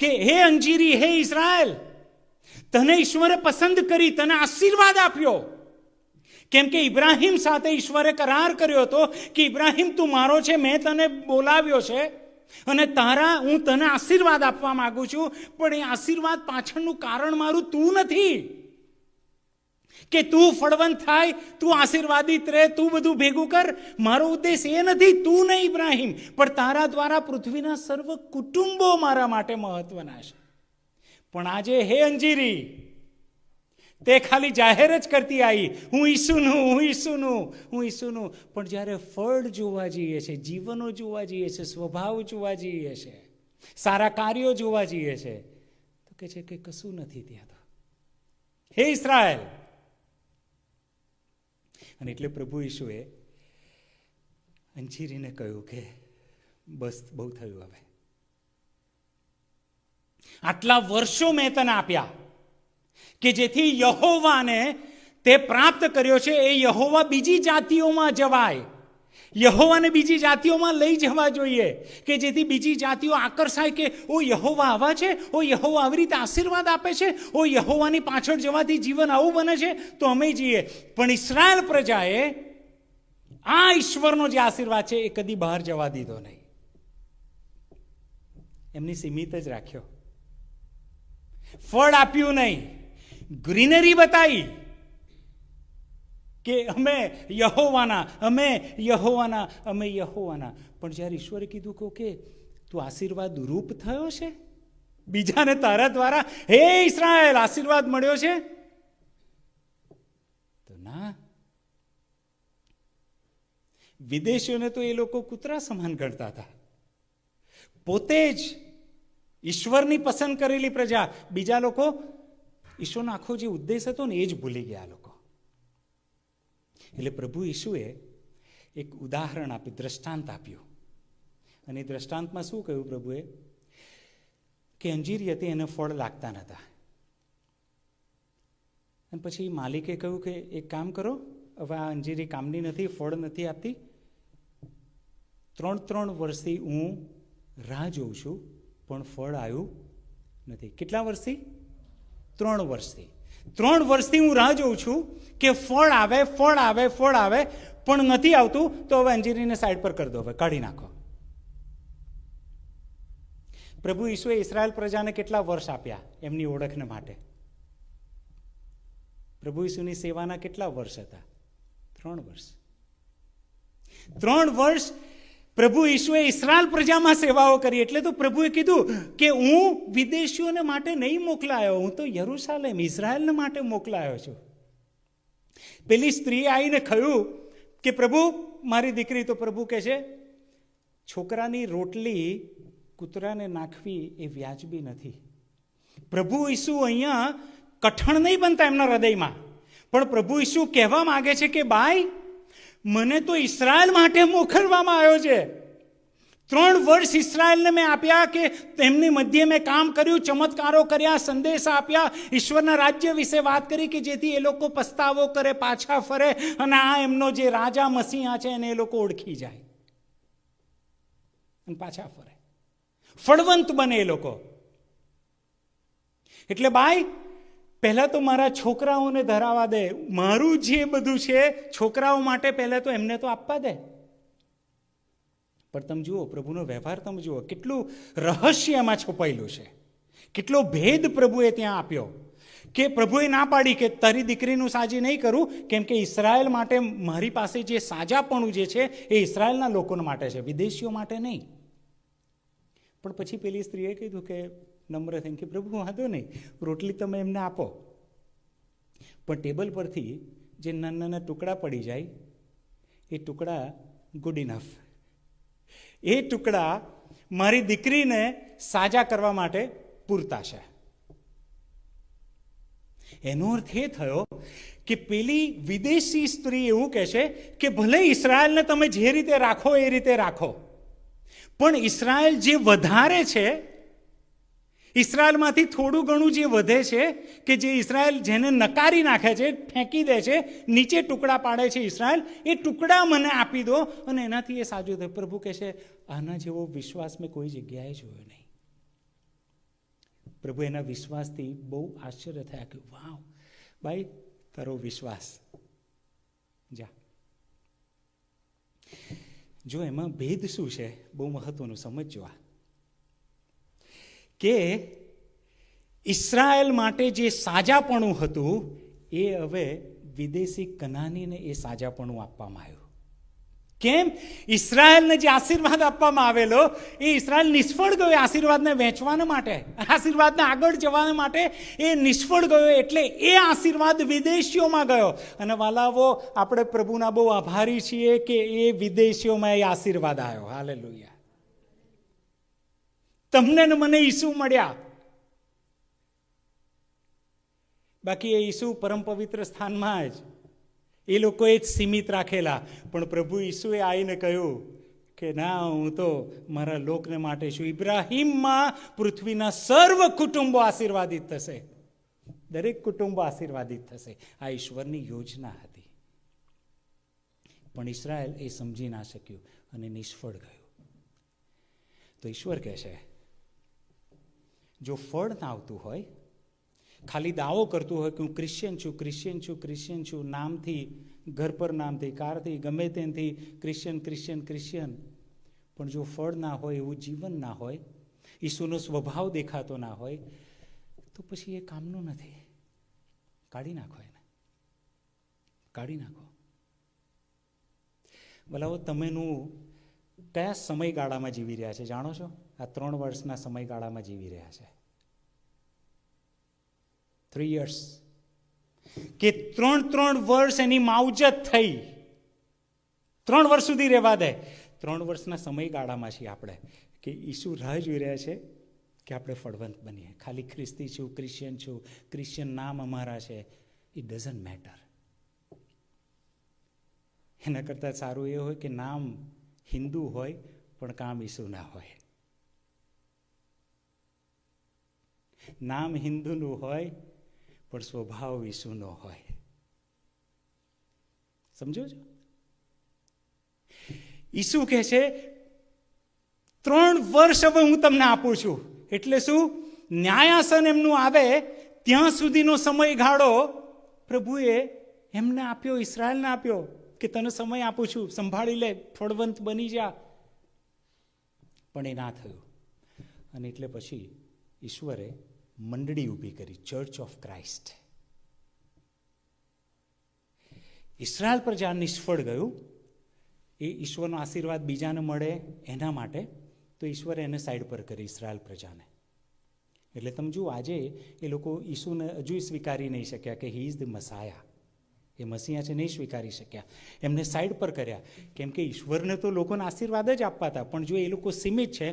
કે હે અંજીરી, હે ઇઝરાયલ, તને ઈશ્વરે પસંદ કરી, તને આશીર્વાદ આપ્યો. કેમ કે ઇબ્રાહિમ સાથે ઈશ્વરે કરાર કર્યો હતો કે ઇબ્રાહિમ, તું મારો છે, મેં તને બોલાવ્યો છે અને હું તને આશીર્વાદ આપવા માંગુ છું, પણ એ આશીર્વાદ પાછળનું કારણ મારું તું નથી કે તું ફળવંત થાય, તું આશીર્વાદિત રહે, તું બધું ભેગું કર. મારો ઉદ્દેશ એ નથી, તું નહીં ઇબ્રાહિમ, પણ તારા દ્વારા પૃથ્વીના સર્વ કુટુંબો મારા માટે મહત્વના છે. પણ આજે હે અંજીરી, તે ખાલી જાહેર જ કરતી આવી, હું ઈસુનું, હું ઈસુનું, હું ઈસુનું. પણ જ્યારે ફળ જોવા જઈએ છે, જીવનો જોવા જઈએ છે, સ્વભાવ જોવા જઈએ છે, સારા કાર્યો જોવા જઈએ છે, તો કે છે કે કશું નથી ત્યાં. તો હે ઇસ્રાએલ. અને એટલે પ્રભુ ઈસુએ અંજીરીને કહ્યું કે બસ, બહુ થયું હવે. આટલા વર્ષો મેં તને આપ્યા કે જેથી યહોવાને તે પ્રાપ્ત કર્યો છે એ યહોવા બીજી જાતિઓમાં જવાય, યહોવાને બીજી જાતિઓમાં લઈ જવા જોઈએ, કે જેથી બીજી જાતિઓ આકર્ષાય કે ઓ યહોવા આવા છે, ઓ યહોવા આવી રીતે આશીર્વાદ આપે છે, ઓ યહોવાની પાછળ જવાથી જીવન આવું બને છે, તો અમે જઈએ. પણ ઇસ્રાએલ પ્રજાએ આ ઈશ્વરનો જે આશીર્વાદ છે એ કદી બહાર જવા દીધો નહીં. એમની સીમિત જ રાખ્યો, ફળ આપ્યું નહીં, ગ્રીનરી બતાવી કે અમે યહોવાના, અમે યહોવાના, અમે યહોવાના. પણ જ્યારે ઈશ્વરે કીધું કે તું આશીર્વાદ રૂપ થયો છે બીજાને તારા દ્વારા, હે ઇસ્રાએલ આશીર્વાદ મળ્યો છે, તો ના. વિદેશીઓને તો એ લોકો કૂતરા સમાન ગણતા હતા. પોતે જ ઈશ્વરની પસંદ કરેલી પ્રજા, બીજા લોકો ઈશ્વરનો આખો જે ઉદ્દેશ હતો ને એ જ ભૂલી ગયા લોકો. એટલે પ્રભુ ઈસુએ એક ઉદાહરણ આપ્યું, દ્રષ્ટાંત આપ્યું. અને એ દ્રષ્ટાંતમાં શું કહ્યું પ્રભુએ? કે અંજીરી હતી, એને ફળ લાગતા નહોતા. અને પછી માલિકે કહ્યું કે એક કામ કરો, હવે આ અંજીરી કામની નથી, ફળ નથી આપતી, 3 વર્ષથી હું રાહ જોઉં છું પણ ફળ આવ્યું નથી. કેટલા વર્ષથી? 3 વર્ષથી. 3 વર્ષથી હું રાહ જોઉં છું કે ફળ આવે, ફળ આવે, ફળ આવે, પણ નથી આવતું. તો હવે અંજીરીને સાઈડ પર કરી દો, હવે કાઢી નાખો. પ્રભુ ઈસુએ ઇસ્રાએલ પ્રજાને કેટલા વર્ષ આપ્યા એમની ઓળખને માટે? પ્રભુ ઈસુની સેવાના કેટલા વર્ષ હતા? 3 વર્ષ. 3 વર્ષ પ્રભુ ઈસુએ ઇસ્રાએલ પ્રજામાં સેવાઓ કરી. એટલે તો પ્રભુએ કીધું કે હું વિદેશીઓને માટે નહીં મોકલાયો, હું તો યરૂશાલેમ, ઇઝરાયલને માટે મોકલાયો છું. પેલી સ્ત્રી આવીને કહ્યું કે પ્રભુ મારી દીકરી, તો પ્રભુ કહે છે છોકરાની રોટલી કૂતરાને નાખવી એ વ્યાજબી નથી. પ્રભુ ઈસુ અહીંયા કઠણ નહીં બનતા એમના હૃદયમાં, પણ પ્રભુ ઈસુ કહેવા માંગે છે કે બાઈ, મને તો ઇસ્રાએલ માટે મોકલવામાં આવ્યો છે. 3 વર્ષ ઇસ્રાએલને મેં આપ્યા કે તેમની મધ્યે મેં કામ કર્યું, ચમત્કારો કર્યા, સંદેશા આપ્યા, ઈશ્વરના રાજ્ય વિશે વાત કરી કે જેથી એ લોકો પસ્તાવો કરે, પાછા ફરે અને આ એમનો જે રાજા મસીહા છે એને એ લોકો ઓળખી જાય અને પાછા ફરે, ફળવંત બને એ લોકો. એટલે બાઈ, પહેલા તો મારા છોકરાઓને ધરાવા દે, મારું જે બધું છે છોકરાઓ માટે પહેલા તો એમને તો આપવા દે. પણ તમે જુઓ પ્રભુનો વ્યવહાર, તમે જુઓ કેટલું રહસ્ય એમાં છુપાયેલું છે, કેટલો ભેદ પ્રભુએ ત્યાં આપ્યો. કે પ્રભુએ ના પાડી કે તારી દીકરીનું સાજી નહીં કરું, કેમ કે ઇસ્રાએલ માટે મારી પાસે જે સાજાપણું જે છે એ ઇસ્રાએલના લોકો માટે છે, વિદેશીઓ માટે નહીં. પણ પછી પેલી સ્ત્રીએ કીધું કે નમ્ર થઈને કે પ્રભુ વાંધો નહીં, રોટલી તમે એમને આપો, પણ ટેબલ પરથી જે નાના નાના ટુકડા પડી જાય એ ટુકડા ગુડ ઇનફ, એ ટુકડા મારી દીકરીને સાજા કરવા માટે પૂરતા છે. એનો અર્થ એ થયો કે પેલી વિદેશી સ્ત્રી એવું કહે છે કે ભલે ઇસ્રાએલને તમે જે રીતે રાખો એ રીતે રાખો, પણ ઇસ્રાએલ જે વધારે છે, ઇસ્રાએલમાંથી થોડું ઘણું જે વધે છે, કે જે ઇસ્રાએલ જેને નકારી નાખે છે, ફેંકી દે છે, નીચે ટુકડા પાડે છે ઇસ્રાએલ, એ ટુકડા મને આપી દો અને એનાથી એ સાજું થાય. પ્રભુ કહે છે આના જેવો વિશ્વાસ મેં કોઈ જગ્યાએ જોયો નહીં. પ્રભુ એના વિશ્વાસથી બહુ આશ્ચર્ય થયા કે વાવ ભાઈ, તારો વિશ્વાસ જા. જો એમાં ભેદ શું છે, બહુ મહત્વનું સમજજો. આ કે ઇસ્રાએલ માટે જે સાજાપણું હતું એ હવે વિદેશી કનાનીને એ સાજાપણું આપવામાં આવ્યું. કેમ? ઇઝરાયલને જે આશીર્વાદ આપવામાં આવેલો એ ઇઝરાયલ નિષ્ફળ ગયો આશીર્વાદને વહેંચવાના માટે, આશીર્વાદને આગળ જવા માટે એ નિષ્ફળ ગયો, એટલે એ આશીર્વાદ વિદેશીઓમાં ગયો. અને વાલાવો, આપણે પ્રભુના બહુ આભારી છીએ કે એ વિદેશીઓમાં એ આશીર્વાદ આવ્યો. હાલેલુયા. તમને ને મને ઈસુ મળ્યા. બાકી એ ઈસુ પરમ પવિત્ર સ્થાનમાં જ એ લોકોએ જ સીમિત રાખેલા, પણ પ્રભુ ઈસુએ આવીને કહ્યું કે ના, હું તો મારા લોકને માટે છું. ઇબ્રાહીમમાં પૃથ્વીના સર્વ કુટુંબો આશીર્વાદિત થશે, દરેક કુટુંબો આશીર્વાદિત થશે. આ ઈશ્વરની યોજના હતી. પણ ઇઝરાયલ એ સમજી ના શક્યું અને નિષ્ફળ ગયું. તો ઈશ્વર કહે છે, જો ફળ ના આવતું હોય, ખાલી દાવો કરતું હોય કે હું ક્રિશ્ચિયન છું, ક્રિશ્ચિયન છું, ક્રિશ્ચિયન છું, નામથી, ઘર પર નામથી, કારથી, ગમે તેનાથી ક્રિશ્ચિયન ક્રિશ્ચિયન ક્રિશ્ચિયન, પણ જો ફળ ના હોય, એવું જીવન ના હોય, ઈસુનો સ્વભાવ દેખાતો ના હોય, તો પછી એ કામનું નથી. કાઢી નાખો એને, કાઢી નાખો. બોલાવો, તમેનું કયા સમયગાળામાં જીવી રહ્યા છે જાણો છો? આ 3 વર્ષના સમયગાળામાં જીવી રહ્યા છે. 3 years કે 3 વર્ષ એની માવજત થઈ. 3 વર્ષ સુધી રહેવા દે. 3 વર્ષના સમયગાળામાં છીએ આપણે કે ઈસુ રાહ જોઈ રહ્યા છે કે આપણે ફળવંત બનીએ. ખાલી ખ્રિસ્તી છું, ક્રિશ્ચિયન છું, ક્રિશ્ચિયન નામ અમારા છે, ઇટ ડઝન્ટ મેટર. એના કરતાં સારું એ હોય કે નામ હિન્દુ હોય પણ કામ ઈસુ ના હોય. નામ હિન્દુનું હોય પણ સ્વભાવ ઈસુનો હોય. સમજો છો? ઈસુ કહે છે 3 વર્ષ હવે હું તમને આપું છું. એટલે શું? ન્યાયાસન એમનું આવે ત્યાં સુધીનો સમયગાળો પ્રભુએ એમને આપ્યો, ઇઝરાયલને આપ્યો કે તને સમય આપું છું, સંભાળી લે, ફળવંત બની જા. પણ એ ના થયું. અને એટલે પછી ઈશ્વરે મંડળી ઊભી કરી, ચર્ચ ઓફ ક્રાઇસ્ટ. ઇઝરાયલ પર જ્યાં નિષ્ફળ ગયું, એ ઈશ્વરનો આશીર્વાદ બીજાને મળે એના માટે, તો ઈશ્વરે એને સાઈડ પર કરી, ઇઝરાયલ પ્રજાને. એટલે તમે જુઓ, આજે એ લોકો ઈસુને હજુ સ્વીકારી નહીં શક્યા કે હી ઇઝ ધ મસાયા, એ મસીહા છે, નહીં સ્વીકારી શક્યા. એમને સાઈડ પર કર્યા, કેમ કે ઈશ્વરને તો લોકોને આશીર્વાદ જ આપવા હતા, પણ જો એ લોકો સીમિત છે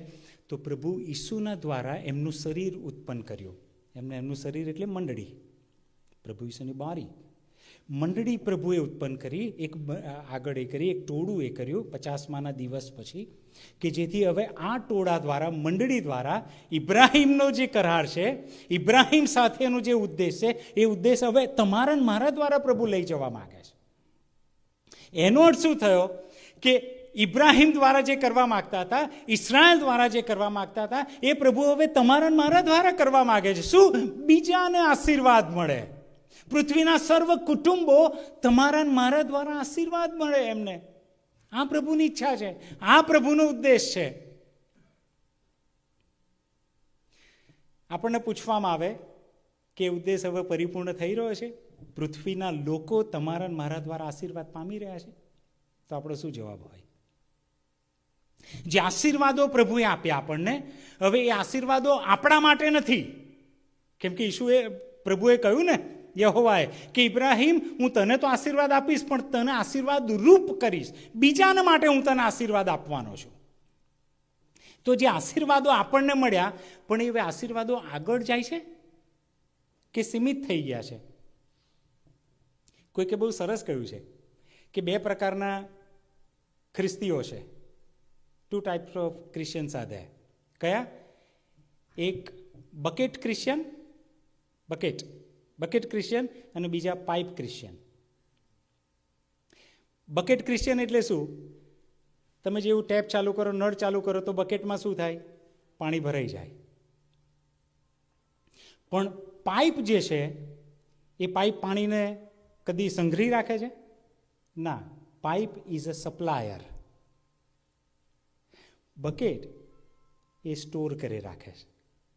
તો પ્રભુ ઈસુના દ્વારા એમનું શરીર ઉત્પન્ન કર્યું. એમનું શરીર એટલે મંડળી, પ્રભુ ઈસુની બારી મંડળી પ્રભુએ ઉત્પન્ન કરી. આગળ એ કરી, એક ટોળું એ કર્યું 50મા દિવસ પછી, કે જેથી હવે આ ટોળા દ્વારા, મંડળી દ્વારા ઇબ્રાહીમનો જે કરાર છે, ઇબ્રાહીમ સાથેનો જે ઉદ્દેશ છે, એ ઉદ્દેશ હવે તમારા મારા દ્વારા પ્રભુ લઈ જવા માંગે છે. એનો અર્થ શું થયો? કે ઇબ્રાહીમ દ્વારા જે કરવા માંગતા હતા, ઇઝરાયલ દ્વારા જે કરવા માંગતા હતા, એ પ્રભુ હવે તમારા મારા દ્વારા કરવા માંગે છે. શું? બીજાને આશીર્વાદ મળે. પૃથ્વીના સર્વ કુટુંબો તમારા મારા દ્વારા આશીર્વાદ મળે એમને. આ પ્રભુની ઈચ્છા છે, આ પ્રભુનો ઉદ્દેશ છે. આપણને પૂછવામાં આવે કે ઉદ્દેશ હવે પરિપૂર્ણ થઈ રહ્યો છે, પૃથ્વીના લોકો તમારા મારા દ્વારા આશીર્વાદ પામી રહ્યા છે, તો આપણો શું જવાબ હોય? જે આશીર્વાદો પ્રભુએ આપ્યા આપણને, હવે એ આશીર્વાદો આપણા માટે નથી. કેમ કે ઈસુએ, પ્રભુએ કહ્યું ને, યહોવાએ, કે ઇબ્રાહીમ, હું તને તો આશીર્વાદ આપીશ, પણ તને આશીર્વાદ રૂપ કરીશ, બીજાને માટે હું તને આશીર્વાદ આપવાનો છું. તો જે આશીર્વાદો આપણને મળ્યા, પણ એ આશીર્વાદો આગળ જાય છે કે સીમિત થઈ ગયા છે? કોઈકે બહુ સરસ કહ્યું છે કે 2 પ્રકારના ખ્રિસ્તીઓ છે. 2 types of Christians are there. કયા? એક બકેટ ક્રિશ્ચિયન, બકેટ ક્રિશ્ચિયન, અને બીજા પાઇપ ક્રિશ્ચિયન. બકેટ ક્રિશ્ચિયન એટલે શું? તમે જેવું ટેપ ચાલુ કરો, નળ ચાલુ કરો, તો બકેટમાં શું થાય? પાણી ભરાઈ જાય. પણ પાઇપ જે છે, એ પાઇપ પાણીને કદી સંઘરી રાખે છે? ના. Pipe is a supplier. Bucket A store કરી રાખે છે,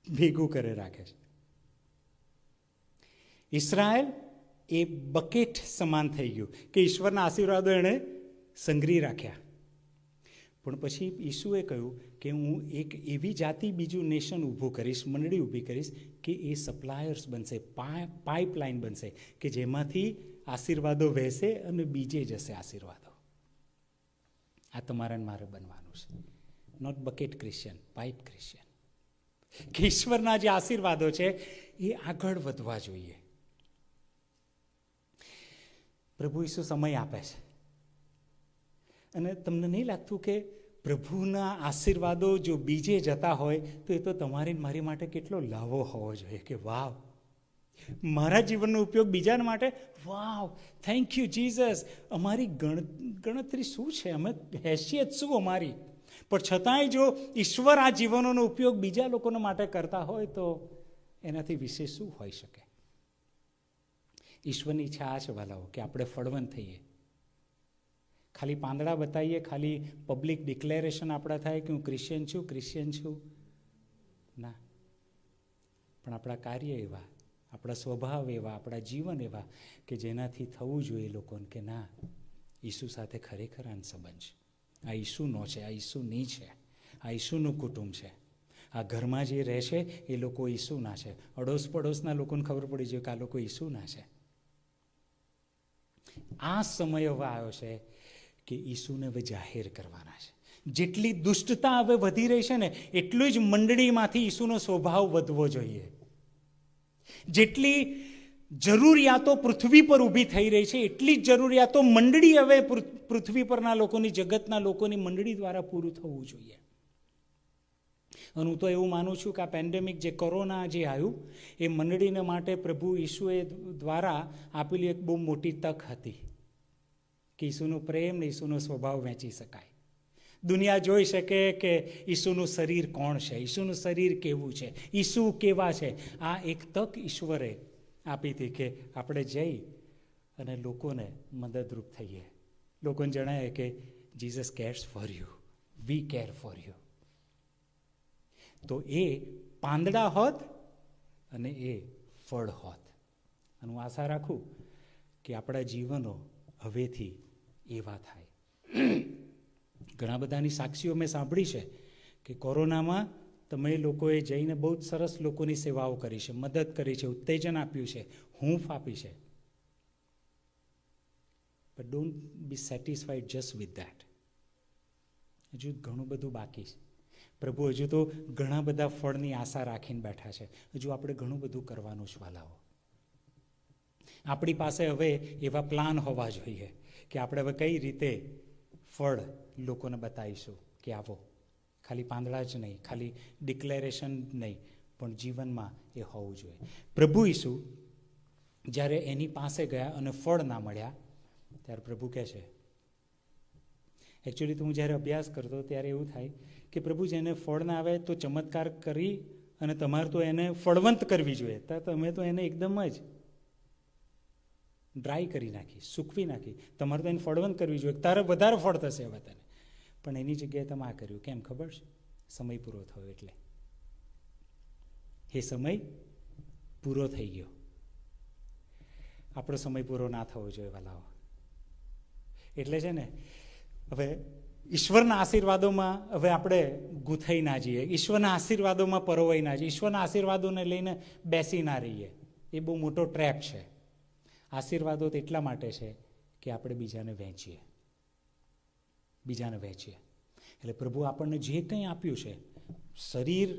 ભેગું કરી રાખે છે. ઇઝરાયલ એ બકેટ સમાન થઈ ગયું કે ઈશ્વરના આશીર્વાદો એણે સંઘરી રાખ્યા. પણ પછી ઈસુએ કહ્યું કે હું એક એવી જાતિ, બીજું નેશન ઊભું કરીશ, મંડળી ઊભી કરીશ કે એ સપ્લાયર્સ બનશે, પાઇપલાઇન બનશે કે જેમાંથી આશીર્વાદો વહેશે અને બીજે જશે આશીર્વાદો. આ તમારા મારે બનવાનું છે. Not bucket Christian, pipe Christian. કે ઈશ્વરના જે આશીર્વાદો છે એ આગળ વધવા જોઈએ. પ્રભુ ઈસુ સમય આપે છે અને તમને નહીં લાગતું કે પ્રભુના આશીર્વાદો જો બીજે જતા હોય તો એ તો તમારી મારી માટે કેટલો લાવો હોવો જોઈએ કે વાવ, મારા જીવનનો ઉપયોગ બીજાના માટે, વાવ, થેન્ક યુ જીસસ. અમારી ગણતરી શું છે, અમે હેસિયત શું અમારી, પણ છતાંય જો ઈશ્વર આ જીવનોનો ઉપયોગ બીજા લોકોના માટે કરતા હોય તો એનાથી વિશેષ શું હોઈ શકે. ઈશ્વરની ઈચ્છા આ છે વાલાઓ કે આપણે ફળવંત થઈએ. ખાલી પાંદડા બતાવીએ, ખાલી પબ્લિક ડિક્લેરેશન આપણા થાય કે હું ક્રિશ્ચિયન છું, ના, પણ આપણા કાર્ય એવા, આપણા સ્વભાવ એવા, આપણા જીવન એવા કે જેનાથી થવું જોઈએ લોકોને કે ના, ઈસુ સાથે ખરેખર આન સંબંધ છે. આ ઈસુનો છે, આ ઈસુની છે, આ ઈસુનું કુટુંબ છે. આ ઘરમાં જે રહેશે એ લોકો ઈસુના છે. અડોશ પડોશના લોકોને ખબર પડી જોઈએ કે આ લોકો ઈસુના છે. આ સમય હવે આવ્યો છે કે ઈસુને હવે જાહેર કરવાના છે. જેટલી દુષ્ટતા હવે વધી રહી છે ને એટલું જ મંડળીમાંથી ઈસુનો સ્વભાવ વધવો જોઈએ. જેટલી જરૂરિયાતો પૃથ્વી પર ઊભી થઈ રહી છે એટલી જ જરૂરિયાતો મંડળી હવે પૃથ્વી પરના લોકોની, જગતના લોકોની મંડળી દ્વારા પૂરું થવું જોઈએ. અને હું તો એવું માનું છું કે આ પેન્ડેમિક જે કોરોના જે આવ્યું એ મંડળીને માટે પ્રભુ ઈસુએ દ્વારા આપેલી એક બહુ મોટી તક હતી કે ઈસુનો પ્રેમ ને ઈસુનો સ્વભાવ વહેંચી શકાય. દુનિયા જોઈ શકે કે ઈસુનું શરીર કોણ છે, ઈસુનું શરીર કેવું છે, ઈસુ કેવા છે. આ એક તક ઈશ્વરે આપી હતી કે આપણે જઈ અને લોકોને મદદરૂપ થઈએ, લોકોને જણાય કે Jesus cares for you, we care for you. તો એ પાંદડા હોત અને એ ફળ હોત. અને હું આશા રાખું કે આપણા જીવનો હવેથી એવા થાય. ઘણા બધાની સાક્ષીઓ મેં સાંભળી છે કે કોરોનામાં તમે લોકોએ જઈને બહુ જ સરસ લોકોની સેવાઓ કરી છે, મદદ કરી છે, ઉત્તેજન આપ્યું છે, હૂંફ આપી છે. But don't be satisfied just with that. હજુ ઘણું બધું બાકી છે. પ્રભુ હજુ તો ઘણા બધા ફળની આશા રાખીને બેઠા છે. હજુ આપણે ઘણું બધું કરવાનું છે વાલાઓ. આપણી પાસે હવે એવા પ્લાન હોવા જોઈએ કે આપણે હવે કઈ રીતે ફળ લોકોને બતાવીશું કે આવો. ખાલી પાંદડા જ નહીં, ખાલી ડિક્લેરેશન નહીં, પણ જીવનમાં એ હોવું જોઈએ. પ્રભુ ઈસુ જ્યારે એની પાસે ગયા અને ફળ ના મળ્યા ત્યારે પ્રભુ કહે છે, એકચ્યુઅલી તો હું જ્યારે અભ્યાસ કરતો ત્યારે એવું થાય કે પ્રભુ જેને ફળ ના આવે તો ચમત્કાર કરી અને તમારે તો એને ફળવંત કરવી જોઈએ. તમે તો એને એકદમ જ ડ્રાય કરી નાખી, સૂકવી નાખી. તમારે તો એને ફળવંત કરવી જોઈએ, તારે વધારે ફળ થશે હવે તને. પણ એની જગ્યાએ તમે આ કર્યું. કેમ ખબર છે? સમય પૂરો થયો એટલે. એ સમય પૂરો થઈ ગયો. આપણો સમય પૂરો ના થવો જોઈએ વાલાઓ. એટલે છે ને હવે ઈશ્વરના આશીર્વાદોમાં હવે આપણે ગૂંથાઈ ના જઈએ, ઈશ્વરના આશીર્વાદોમાં પરોવાઈ ના જઈએ, ઈશ્વરના આશીર્વાદોને લઈને બેસી ના રહીએ. એ બહુ મોટો ટ્રેપ છે. આશીર્વાદો તો એટલા માટે છે કે આપણે બીજાને વહેંચીએ. એટલે પ્રભુ આપણને જે કંઈ આપ્યું છે, શરીર,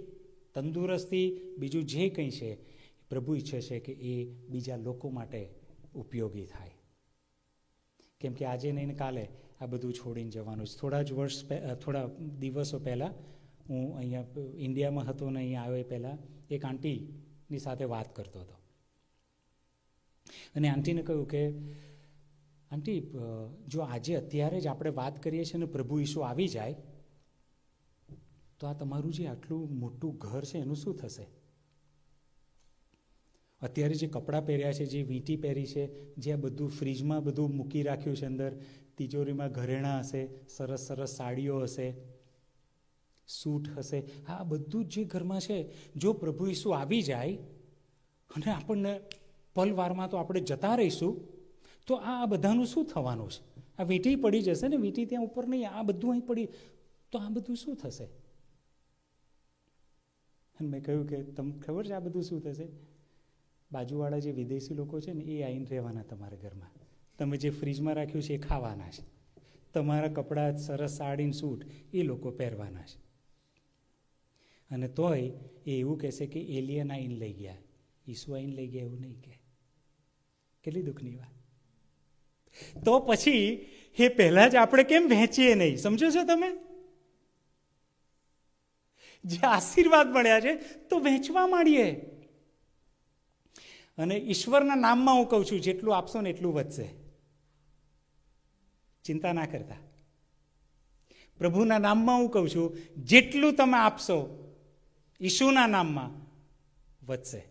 તંદુરસ્તી, બીજું જે કંઈ છે, પ્રભુ ઈચ્છે છે કે એ બીજા લોકો માટે ઉપયોગી થાય. કેમ કે આજે નહીં કાલે આ બધું છોડીને જવાનું છે. થોડા દિવસો પહેલાં હું અહીંયા ઇન્ડિયામાં હતો ને અહીંયા આવ્યો એ પહેલાં એક આંટીની સાથે વાત કરતો હતો. અને આંટીને કહ્યું કે આંટી, જો આજે અત્યારે જ આપણે વાત કરીએ છીએ ને પ્રભુ ઈસુ આવી જાય તો આ તમારું જે આટલું મોટું ઘર છે એનું શું થશે? અત્યારે જે કપડાં પહેર્યા છે, જે વીંટી પહેરી છે, જે આ બધું ફ્રીજમાં બધું મૂકી રાખ્યું છે, અંદર તિજોરીમાં ઘરેણાં હશે, સરસ સરસ સાડીઓ હશે, સૂટ હશે, આ બધું જ જે ઘરમાં છે, જો પ્રભુ ઈસુ આવી જાય અને આપણને પલવારમાં તો આપણે જતા રહીશું તો આ બધાનું શું થવાનું છે? આ વીંટી પડી જશે ને, વીંટી ત્યાં ઉપર નહીં, આ બધું અહીં પડી. તો આ બધું શું થશે? અને મેં કહ્યું કે તમને ખબર છે આ બધું શું થશે? બાજુવાળા જે વિદેશી લોકો છે ને, એ આવીને રહેવાના તમારા ઘરમાં. તમે જે ફ્રીજમાં રાખ્યું છે એ ખાવાના છે. તમારા કપડાં, સરસ સાડીને સૂટ એ લોકો પહેરવાના છે. અને તોય એ એવું કહેશે કે એલિયન આઈને લઈ ગયા, ઈસુ આઈને લઈ ગયા, એવું નહીં કહે. કેટલી દુઃખની વાત. તો પછી એ પહેલા જ આપણે કેમ વહેંચીએ નહીં? સમજો છો તમે? જે આશીર્વાદ મળ્યા છે તો વહેંચવા માંડીએ. અને ઈશ્વરના નામમાં હું કહું છું, જેટલું આપશો ને એટલું વધશે. ચિંતા ના કરતા. પ્રભુના નામમાં હું કહું છું, જેટલું તમે આપશો ઈશુના નામમાં વધશે.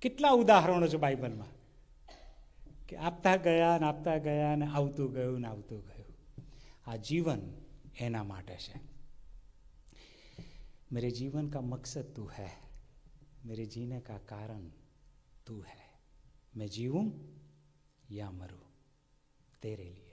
કેટલા ઉદાહરણો છે બાઇબલમાં કે આપતા ગયા ને આપતા ગયા ને આવતું ગયું ને આવતું ગયું. આ જીવન એના માટે છે. मेरे जीवन का मकसद तू है, मेरे जीने का कारण तू है. मैं जीऊं या मरूं तेरे लिए.